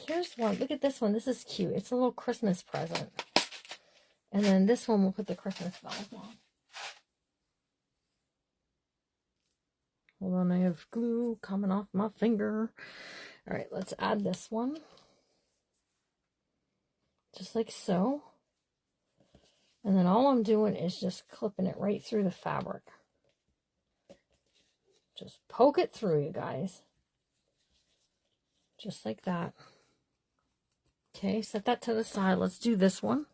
Here's one. Look at this one. This is cute. It's a little Christmas present. And then this one we'll put the Christmas bells on. Hold on, I have glue coming off my finger. All right, let's add this one. Just like so. And then all I'm doing is just clipping it right through the fabric. Just poke it through, you guys. Just like that. Okay, set that to the side. Let's do this one.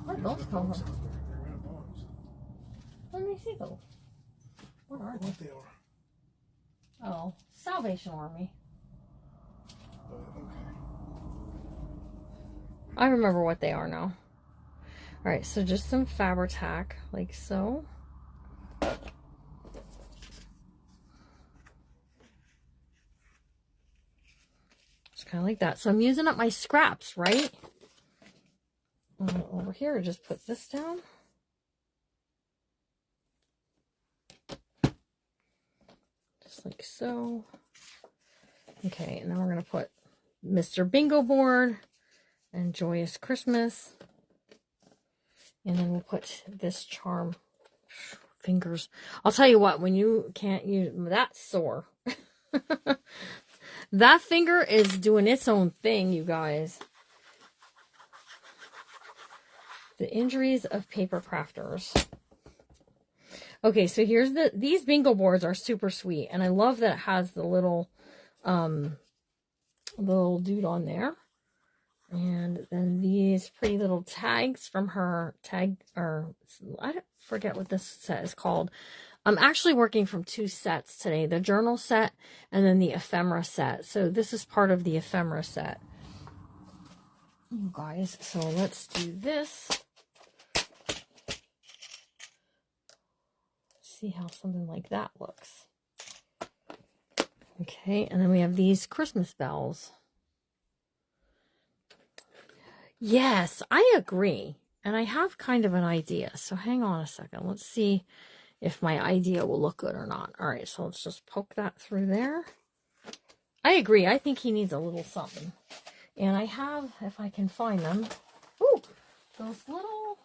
Where'd those come from? Let me see those. What are they? Oh, Salvation Army. I remember what they are now. All right, so just some Fabri-Tac, like so. Just kind of like that. So I'm using up my scraps, right? Over here, just put this down. Just like so. Okay, and then we're going to put Mr. Bingo Board and Joyous Christmas. And then we'll put this charm. fingers. I'll tell you what, when you can't use, that's sore. That finger is doing its own thing, you guys. The injuries of paper crafters. Okay, so here's these bingo boards are super sweet. And I love that it has the little dude on there. And then these pretty little tags from her I forget what this set is called. I'm actually working from 2 sets today. The journal set and then the ephemera set. So this is part of the ephemera set. You guys, so let's do this. See how something like that looks. Okay, and then we have these Christmas bells. Yes, I agree. And I have kind of an idea. So hang on a second. Let's see if my idea will look good or not. All right, so let's just poke that through there. I agree. I think he needs a little something. And I have, if I can find them, ooh, those little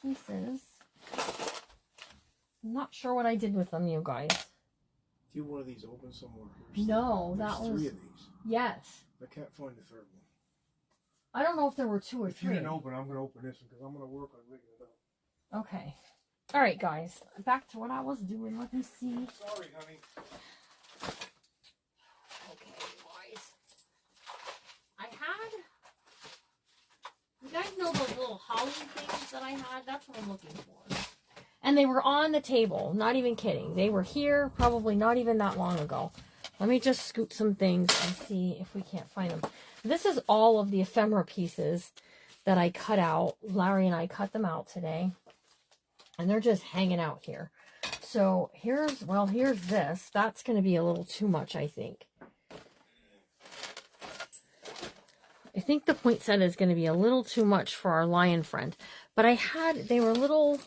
pieces. I'm not sure what I did with them, you guys. Do you want one of these open somewhere? No, that was 3 of these. Yes. I can't find the third one. I don't know if there were 2 or 3. If you didn't open, I'm going to open this one because I'm going to work on rigging it up. Okay. All right, guys. Back to what I was doing. Let me see. Sorry, honey. Okay, guys. I had... You guys know those little holly things that I had? That's what I'm looking for. And they were on the table. Not even kidding. They were here probably not even that long ago. Let me just scoot some things and see if we can't find them. This is all of the ephemera pieces that I cut out. Larry and I cut them out today. And they're just hanging out here. So here's this. That's going to be a little too much, I think. I think the poinsettia is going to be a little too much for our lion friend. But they were little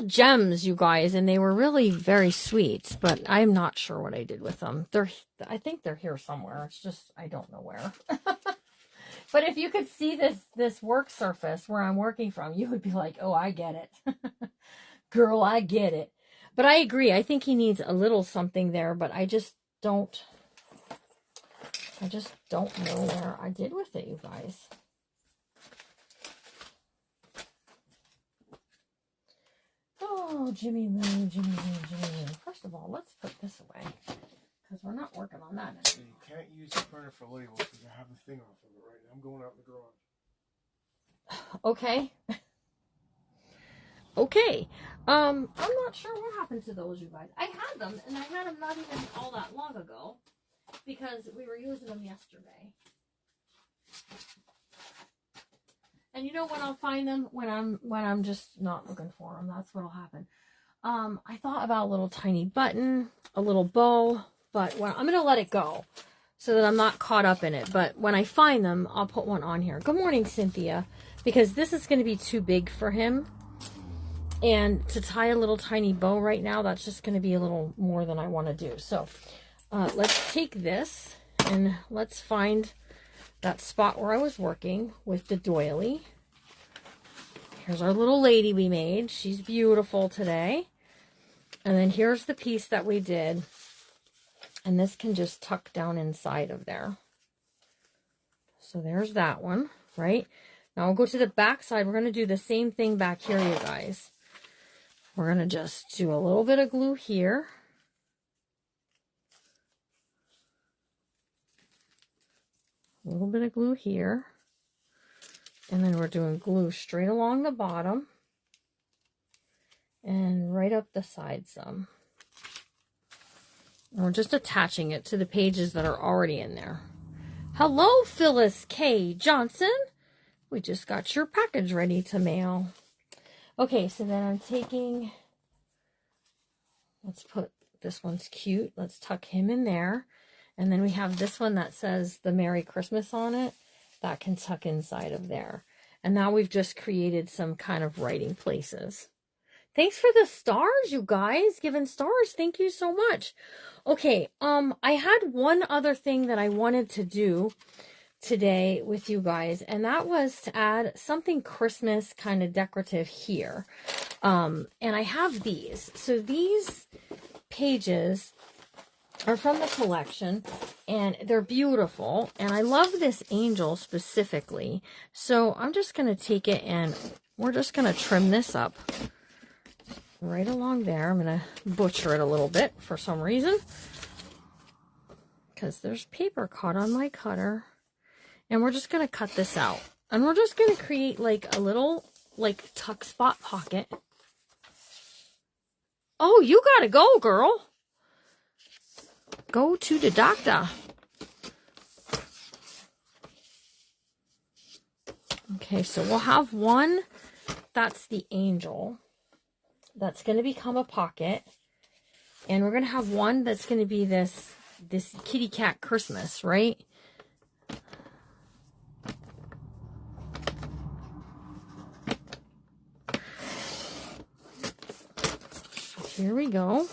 gems, you guys, and they were really very sweet. But I'm not sure what I did with them. I think they're here somewhere. It's just, I don't know where. But if you could see this work surface where I'm working from, you would be like, oh, I get it. Girl, I get it. But I agree. I think he needs a little something there, but I just don't know where I did with it, you guys. Oh, Jimmy Lou, Jimmy Lou, Jimmy Lou. First of all, let's put this away. Because we're not working on that anymore. You can't use the printer for labels because I have the thing off of it right now. I'm going out in the garage. Okay. Okay. I'm not sure what happened to those, you guys. I had them, and I had them not even all that long ago. Because we were using them yesterday. And you know when I'll find them? When I'm just not looking for them. That's what'll happen. I thought about a little tiny button, a little bow, but I'm going to let it go so that I'm not caught up in it. But when I find them, I'll put one on here. Good morning, Cynthia. Because this is going to be too big for him. And to tie a little tiny bow right now, that's just going to be a little more than I want to do. So let's take this and let's find that spot where I was working with the doily. Here's our little lady we made. She's beautiful today. And then here's the piece that we did. And this can just tuck down inside of there. So there's that one, right? Now we'll go to the back side. We're going to do the same thing back here, you guys. We're going to just do a little bit of glue here. A little bit of glue here. And then we're doing glue straight along the bottom. And right up the side some. And we're just attaching it to the pages that are already in there. Hello, Phyllis K. Johnson. We just got your package ready to mail. Okay, so then I'm taking... Let's put... This one's cute. Let's tuck him in there. And then we have this one that says the Merry Christmas on it. That can tuck inside of there. And now we've just created some kind of writing places. Thanks for the stars, you guys. Giving stars. Thank you so much. Okay, I had one other thing that I wanted to do today with you guys, and that was to add something Christmas kind of decorative here. And I have these. So these pages are from the collection, and they're beautiful, and I love this angel specifically. So I'm just going to take it and we're just going to trim this up right along there. I'm going to butcher it a little bit for some reason because there's paper caught on my cutter. And we're just going to cut this out. And we're just going to create like a little like tuck spot pocket. Oh, you got to go, girl. Go to the doctor. Okay, so we'll have one. That's the angel. That's going to become a pocket. And we're going to have one that's going to be this kitty cat Christmas, right? Here we go.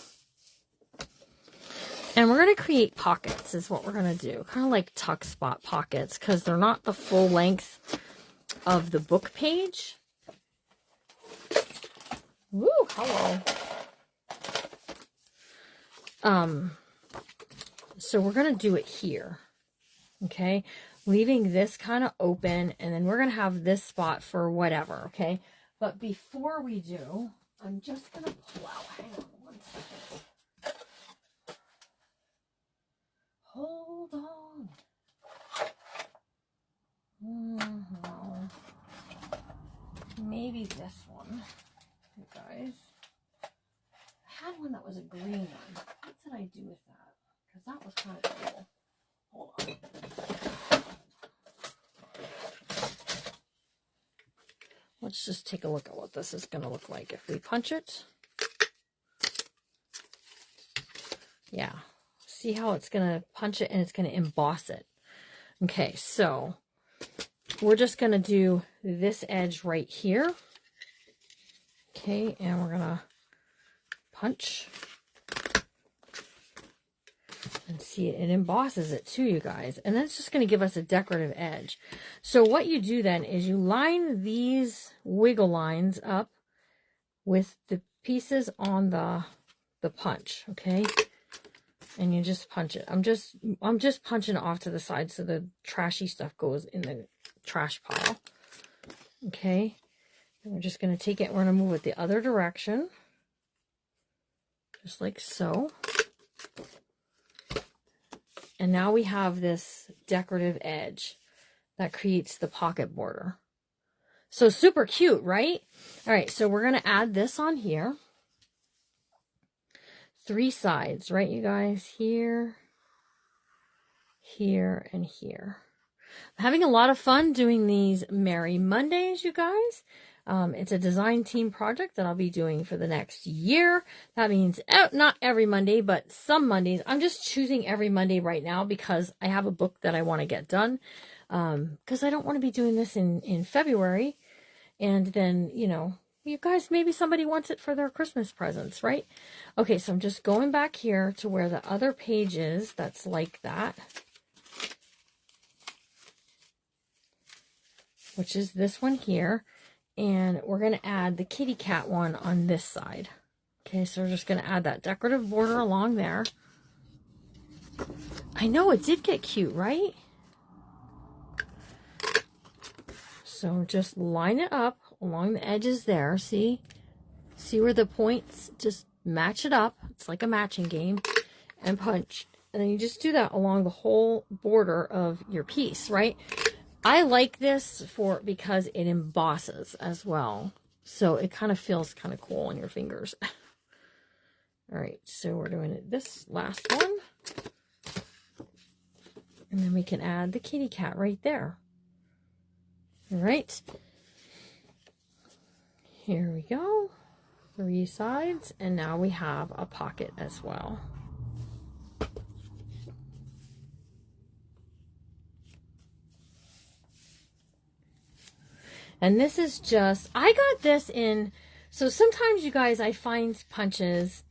And we're going to create pockets is what we're going to do. Kind of like tuck spot pockets because they're not the full length of the book page. Woo, hello. So we're going to do it here. Okay. Leaving this kind of open, and then we're going to have this spot for whatever. Okay. But before we do, I'm just going to pull out. Hang on one second. Hold on. No. Maybe this one, you guys. I had one that was a green one. What did I do with that? Because that was kind of cool. Hold on. Let's just take a look at what this is going to look like if we punch it. Yeah. See how it's going to punch it and it's going to emboss it. Okay, so we're just going to do this edge right here. Okay, and we're going to punch. And see, it embosses it too, you guys. And that's just going to give us a decorative edge. So what you do then is you line these wiggle lines up with the pieces on the punch, okay? And you just punch it. I'm just punching it off to the side so the trashy stuff goes in the trash pile. Okay? And we're just going to take it, we're going to move it the other direction. Just like so. And now we have this decorative edge that creates the pocket border. So super cute, right? All right, so we're going to add this on here. 3 sides, right, you guys? Here, here, and here. I'm having a lot of fun doing these Merry Mondays, you guys. It's a design team project that I'll be doing for the next year. That means not every Monday, but some Mondays. I'm just choosing every Monday right now because I have a book that I want to get done. Because I don't want to be doing this in February. And then, you know, you guys, maybe somebody wants it for their Christmas presents, right? Okay, so I'm just going back here to where the other page is that's like that. Which is this one here. And we're going to add the kitty cat one on this side. Okay, so we're just going to add that decorative border along there. I know, it did get cute, right? So just line it up along the edges there. See? See where the points just match it up. It's like a matching game. And punch. And then you just do that along the whole border of your piece, right? I like this because it embosses as well. So it kind of feels kind of cool on your fingers. All right, so we're doing it this last one. And then we can add the kitty cat right there. All right. Here we go. 3 sides. And now we have a pocket as well. And this is just, I got this in, so sometimes you guys, I find punches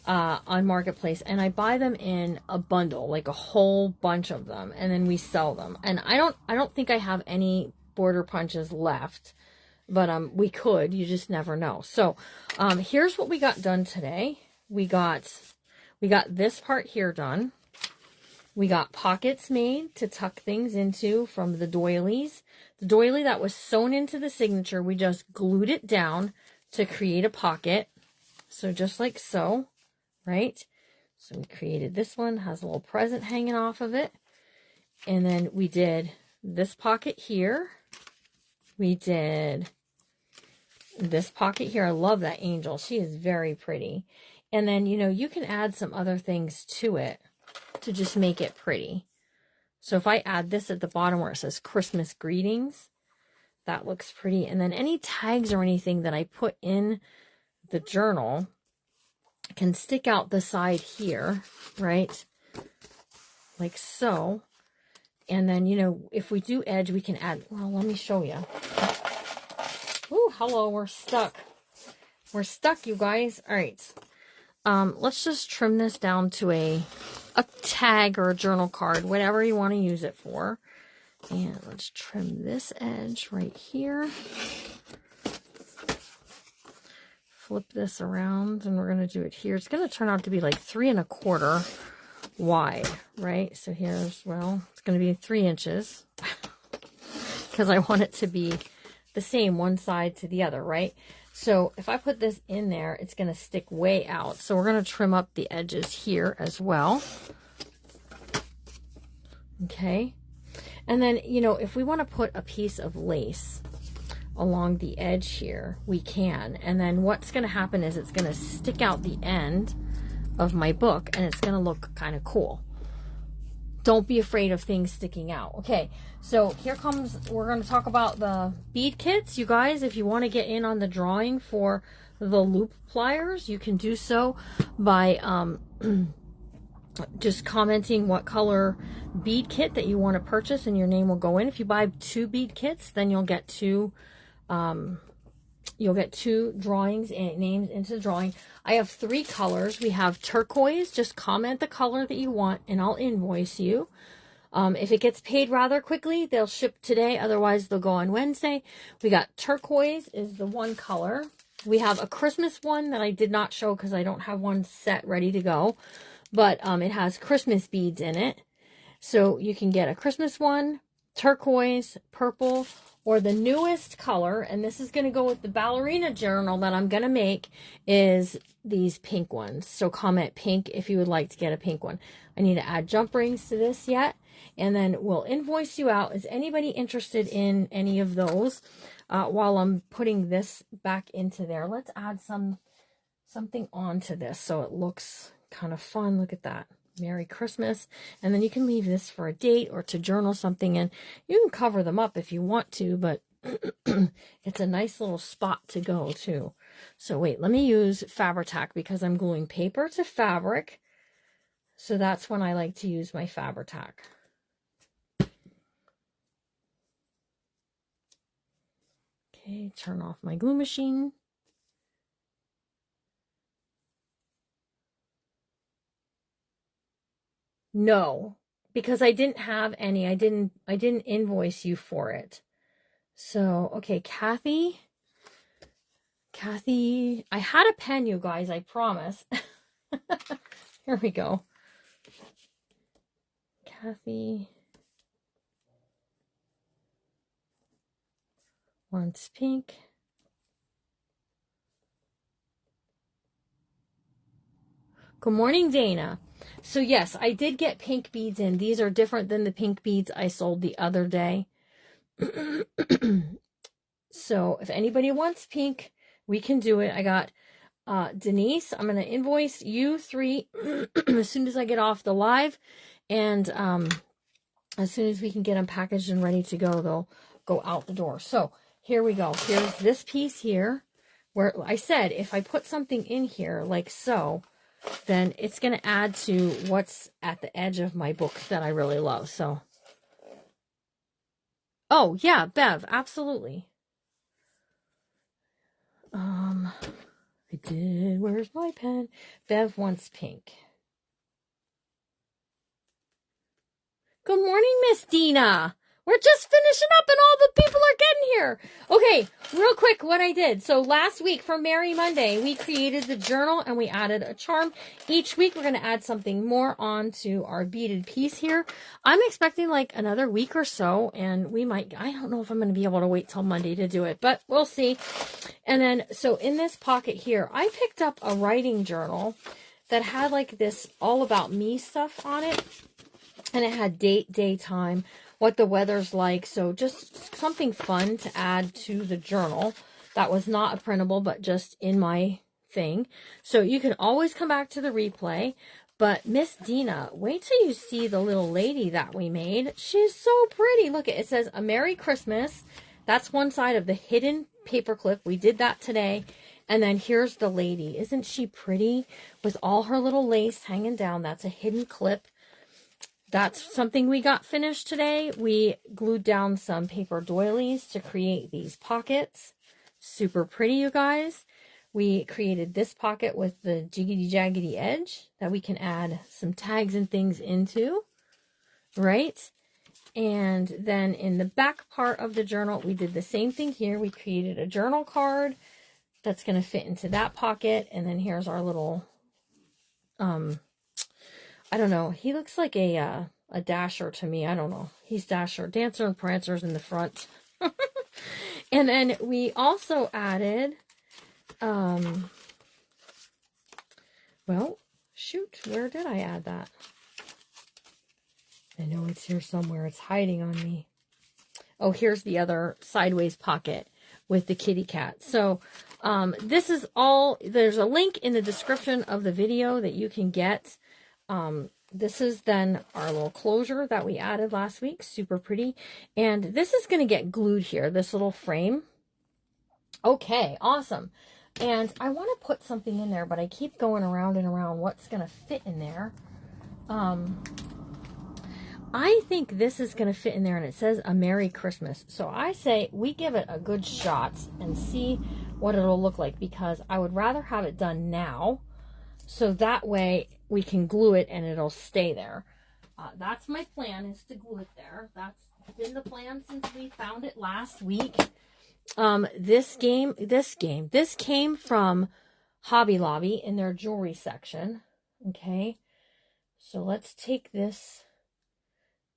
on Marketplace, and I buy them in a bundle, like a whole bunch of them, and then we sell them. And I don't think I have any border punches left, but we could, you just never know. So here's what we got done today. We got this part here done. We got pockets made to tuck things into from the doilies. The doily that was sewn into the signature, we just glued it down to create a pocket. So just like so, right? So we created this one, has a little present hanging off of it. And then we did this pocket here. We did this pocket here. I love that angel. She is very pretty. And then, you know, you can add some other things to it to just make it pretty. So if I add this at the bottom where it says Christmas greetings, that looks pretty. And then any tags or anything that I put in the journal can stick out the side here, right? Like so. And then, you know, if we do edge, we can add, well, let me show you. Ooh, hello, we're stuck. We're stuck, you guys. All right. Let's just trim this down to a tag or a journal card, whatever you want to use it for. And let's trim this edge right here. Flip this around, and we're going to do it here. It's going to turn out to be like 3 1/4 wide, right? So here's, well, it's going to be 3 inches because I want it to be the same one side to the other, right? So if I put this in there, it's going to stick way out. So we're going to trim up the edges here as well. Okay. And then, you know, if we want to put a piece of lace along the edge here, we can. And then what's going to happen is it's going to stick out the end of my book, and it's going to look kind of cool. Don't be afraid of things sticking out. Okay, so here comes, we're going to talk about the bead kits. You guys, if you want to get in on the drawing for the loop pliers, you can do so by just commenting what color bead kit that you want to purchase, and your name will go in. If you buy 2 bead kits, then you'll get 2 drawings and names into the drawing. I have 3 colors. We have turquoise. Just comment the color that you want and I'll invoice you. If it gets paid rather quickly, they'll ship today. Otherwise, they'll go on Wednesday. We got turquoise is the one color. We have a Christmas one that I did not show because I don't have one set ready to go. But it has Christmas beads in it. So you can get a Christmas one, turquoise, purple, or the newest color, and this is going to go with the ballerina journal that I'm going to make, is these pink ones. So comment pink if you would like to get a pink one. I need to add jump rings to this yet, and then we'll invoice you out. Is anybody interested in any of those? While I'm putting this back into there, let's add something onto this so it looks kind of fun. Look at that. Merry Christmas. And then you can leave this for a date or to journal something, and you can cover them up if you want to, but it's a nice little spot to go too. So wait, let me use Fabri-Tac because I'm gluing paper to fabric. So that's when I like to use my Fabri-Tac. Okay, turn off my glue machine. No, because I didn't have any. I didn't invoice you for it. So, okay, Kathy, I had a pen, you guys, I promise. Here we go. Kathy wants pink. Good morning, Dana. So yes, I did get pink beads in. These are different than the pink beads I sold the other day. So if anybody wants pink, we can do it. I got Denise. I'm going to invoice you 3 as soon as I get off the live. And as soon as we can get them packaged and ready to go, they'll go out the door. So here we go. Here's this piece here where I said if I put something in here like so, then it's going to add to what's at the edge of my book that I really love. So, oh yeah, Bev, absolutely. I did. Where's my pen? Bev wants pink. Good morning, Miss Dina. We're just finishing up and all the people are getting here. Okay, real quick what I did. So last week for Merry Monday, we created the journal and we added a charm. Each week we're going to add something more onto our beaded piece here. I'm expecting like another week or so, and we might, I don't know if I'm going to be able to wait till Monday to do it, but we'll see. And then, so in this pocket here, I picked up a writing journal that had like this all about me stuff on it. And it had date, day, time, what the weather's like. So just something fun to add to the journal. That was not a printable, but just in my thing. So you can always come back to the replay. But Miss Dina, wait till you see the little lady that we made. She's so pretty. Look, it says a Merry Christmas. That's one side of the hidden paperclip. We did that today. And then here's the lady. Isn't she pretty? With all her little lace hanging down. That's a hidden clip. That's something we got finished today. We glued down some paper doilies to create these pockets. Super pretty, you guys. We created this pocket with the jiggity jaggedy edge that we can add some tags and things into, right? And then in the back part of the journal, we did the same thing here. We created a journal card that's going to fit into that pocket. And then here's our little, I don't know. He looks like a Dasher to me. I don't know. He's Dasher. Dancer and Prancer's in the front. And then we also added, well, shoot. Where did I add that? I know it's here somewhere. It's hiding on me. Oh, here's the other sideways pocket with the kitty cat. So this is all, there's a link in the description of the video that you can get. This is then our little closure that we added last week. Super pretty. And this is going to get glued here, this little frame. Okay, awesome. And I want to put something in there, but I keep going around and around what's going to fit in there. I think this is going to fit in there, and it says a Merry Christmas. So I say we give it a good shot and see what it'll look like, because I would rather have it done now. So that way we can glue it and it'll stay there. That's my plan, is to glue it there. That's been the plan since we found it last week. This came from Hobby Lobby in their jewelry section. Okay. So let's take this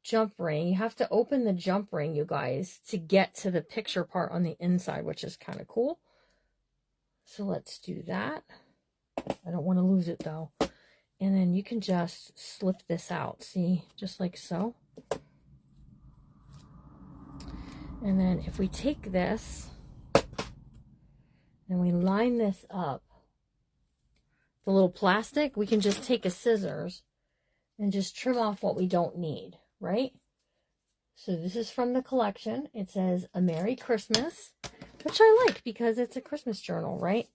jump ring. You have to open the jump ring, you guys, to get to the picture part on the inside, which is kind of cool. So let's do that. I don't want to lose it though. And then you can just slip this out. See, just like so. And then if we take this and we line this up, the little plastic, we can just take a scissors and just trim off what we don't need, right? So this is from the collection. It says a Merry Christmas, which I like because it's a Christmas journal, right?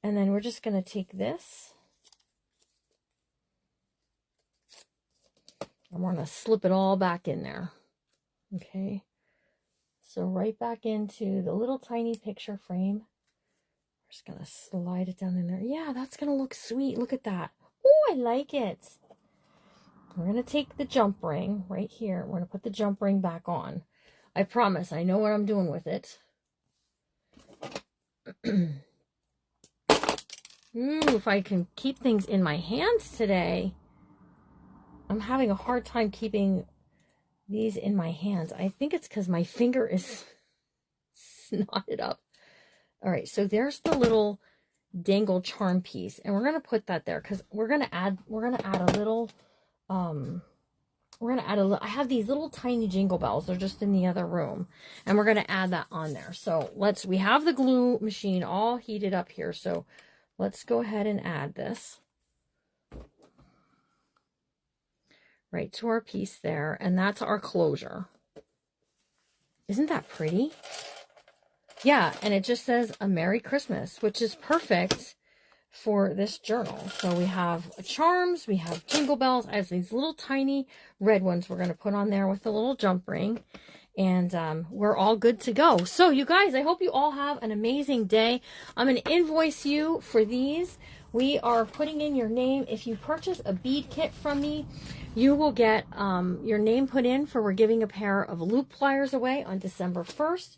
And then we're just going to take this and we're going to slip it all back in there. Okay. So right back into the little tiny picture frame. We're just going to slide it down in there. Yeah, that's going to look sweet. Look at that. Oh, I like it. We're going to take the jump ring right here. We're going to put the jump ring back on. I promise I know what I'm doing with it. If I can keep things in my hands today. I'm having a hard time keeping these in my hands. I think it's because my finger is snotted up. All right, so there's the little dangle charm piece, and we're gonna put that there because we're gonna add a little. I have these little tiny jingle bells. They're just in the other room, and we're gonna add that on there. So we have the glue machine all heated up here. So let's go ahead and add this right to our piece there, and that's our closure. Isn't that pretty? Yeah, and it just says a Merry Christmas, which is perfect for this journal. So we have charms, we have jingle bells. I have these little tiny red ones we're going to put on there with the little jump ring. and we're all good to go. So you guys, I hope you all have an amazing day. I'm going to invoice you for these. We are putting in your name. If you purchase a bead kit from me, you will get your name put in for, we're giving a pair of loop pliers away on December 1st,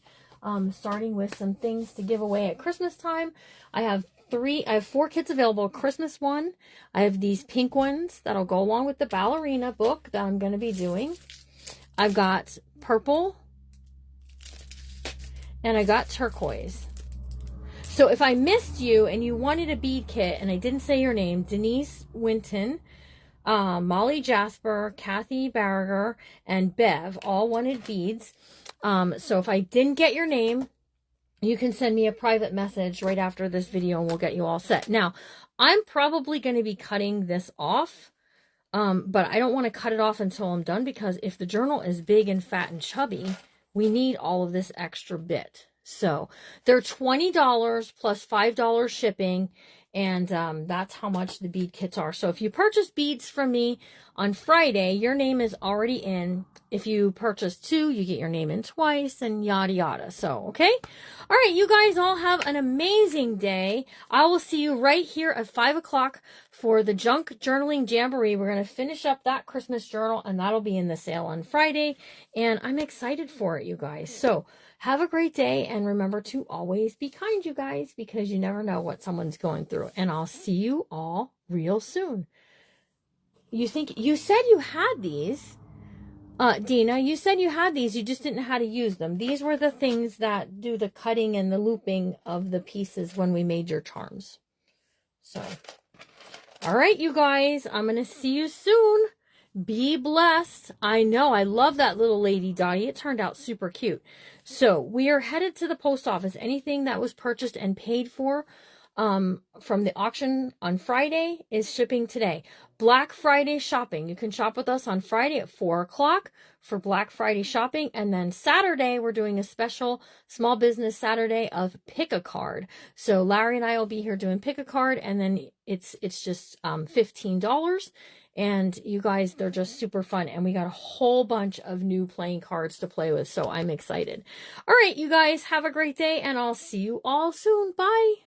starting with some things to give away at Christmas time. I have 4 kits available. Christmas one. I have these pink ones that'll go along with the ballerina book that I'm going to be doing. I've got purple, and I got turquoise. So if I missed you and you wanted a bead kit and I didn't say your name, Denise Winton, Molly Jasper, Kathy Barriger, and Bev all wanted beads. So if I didn't get your name, you can send me a private message right after this video and we'll get you all set. Now, I'm probably going to be cutting this off, but I don't want to cut it off until I'm done, because if the journal is big and fat and chubby, we need all of this extra bit. So they're $20 plus $5 shipping, and that's how much the bead kits are. So if you purchase beads from me on Friday, your name is already in. If you purchase 2, you get your name in twice, and yada yada. So, okay? All right, you guys all have an amazing day. I will see you right here at 5 o'clock for the Junk Journaling Jamboree. We're going to finish up that Christmas journal, and that'll be in the sale on Friday. And I'm excited for it, you guys. So have a great day, and remember to always be kind, you guys, because you never know what someone's going through. And I'll see you all real soon. You said you had these. Dina, you said you had these, you just didn't know how to use them. These were the things that do the cutting and the looping of the pieces when we made your charms. So, all right, you guys, I'm going to see you soon. Be blessed. I know, I love that little lady, Dottie. It turned out super cute. So, we are headed to the post office. Anything that was purchased and paid for from the auction on Friday is shipping today. Black Friday shopping. You can shop with us on Friday at 4 o'clock for Black Friday shopping. And then Saturday, we're doing a special Small Business Saturday of Pick a Card. So Larry and I will be here doing Pick a Card, and then it's just $15. And you guys, they're just super fun. And we got a whole bunch of new playing cards to play with. So I'm excited. All right, you guys, have a great day, and I'll see you all soon. Bye.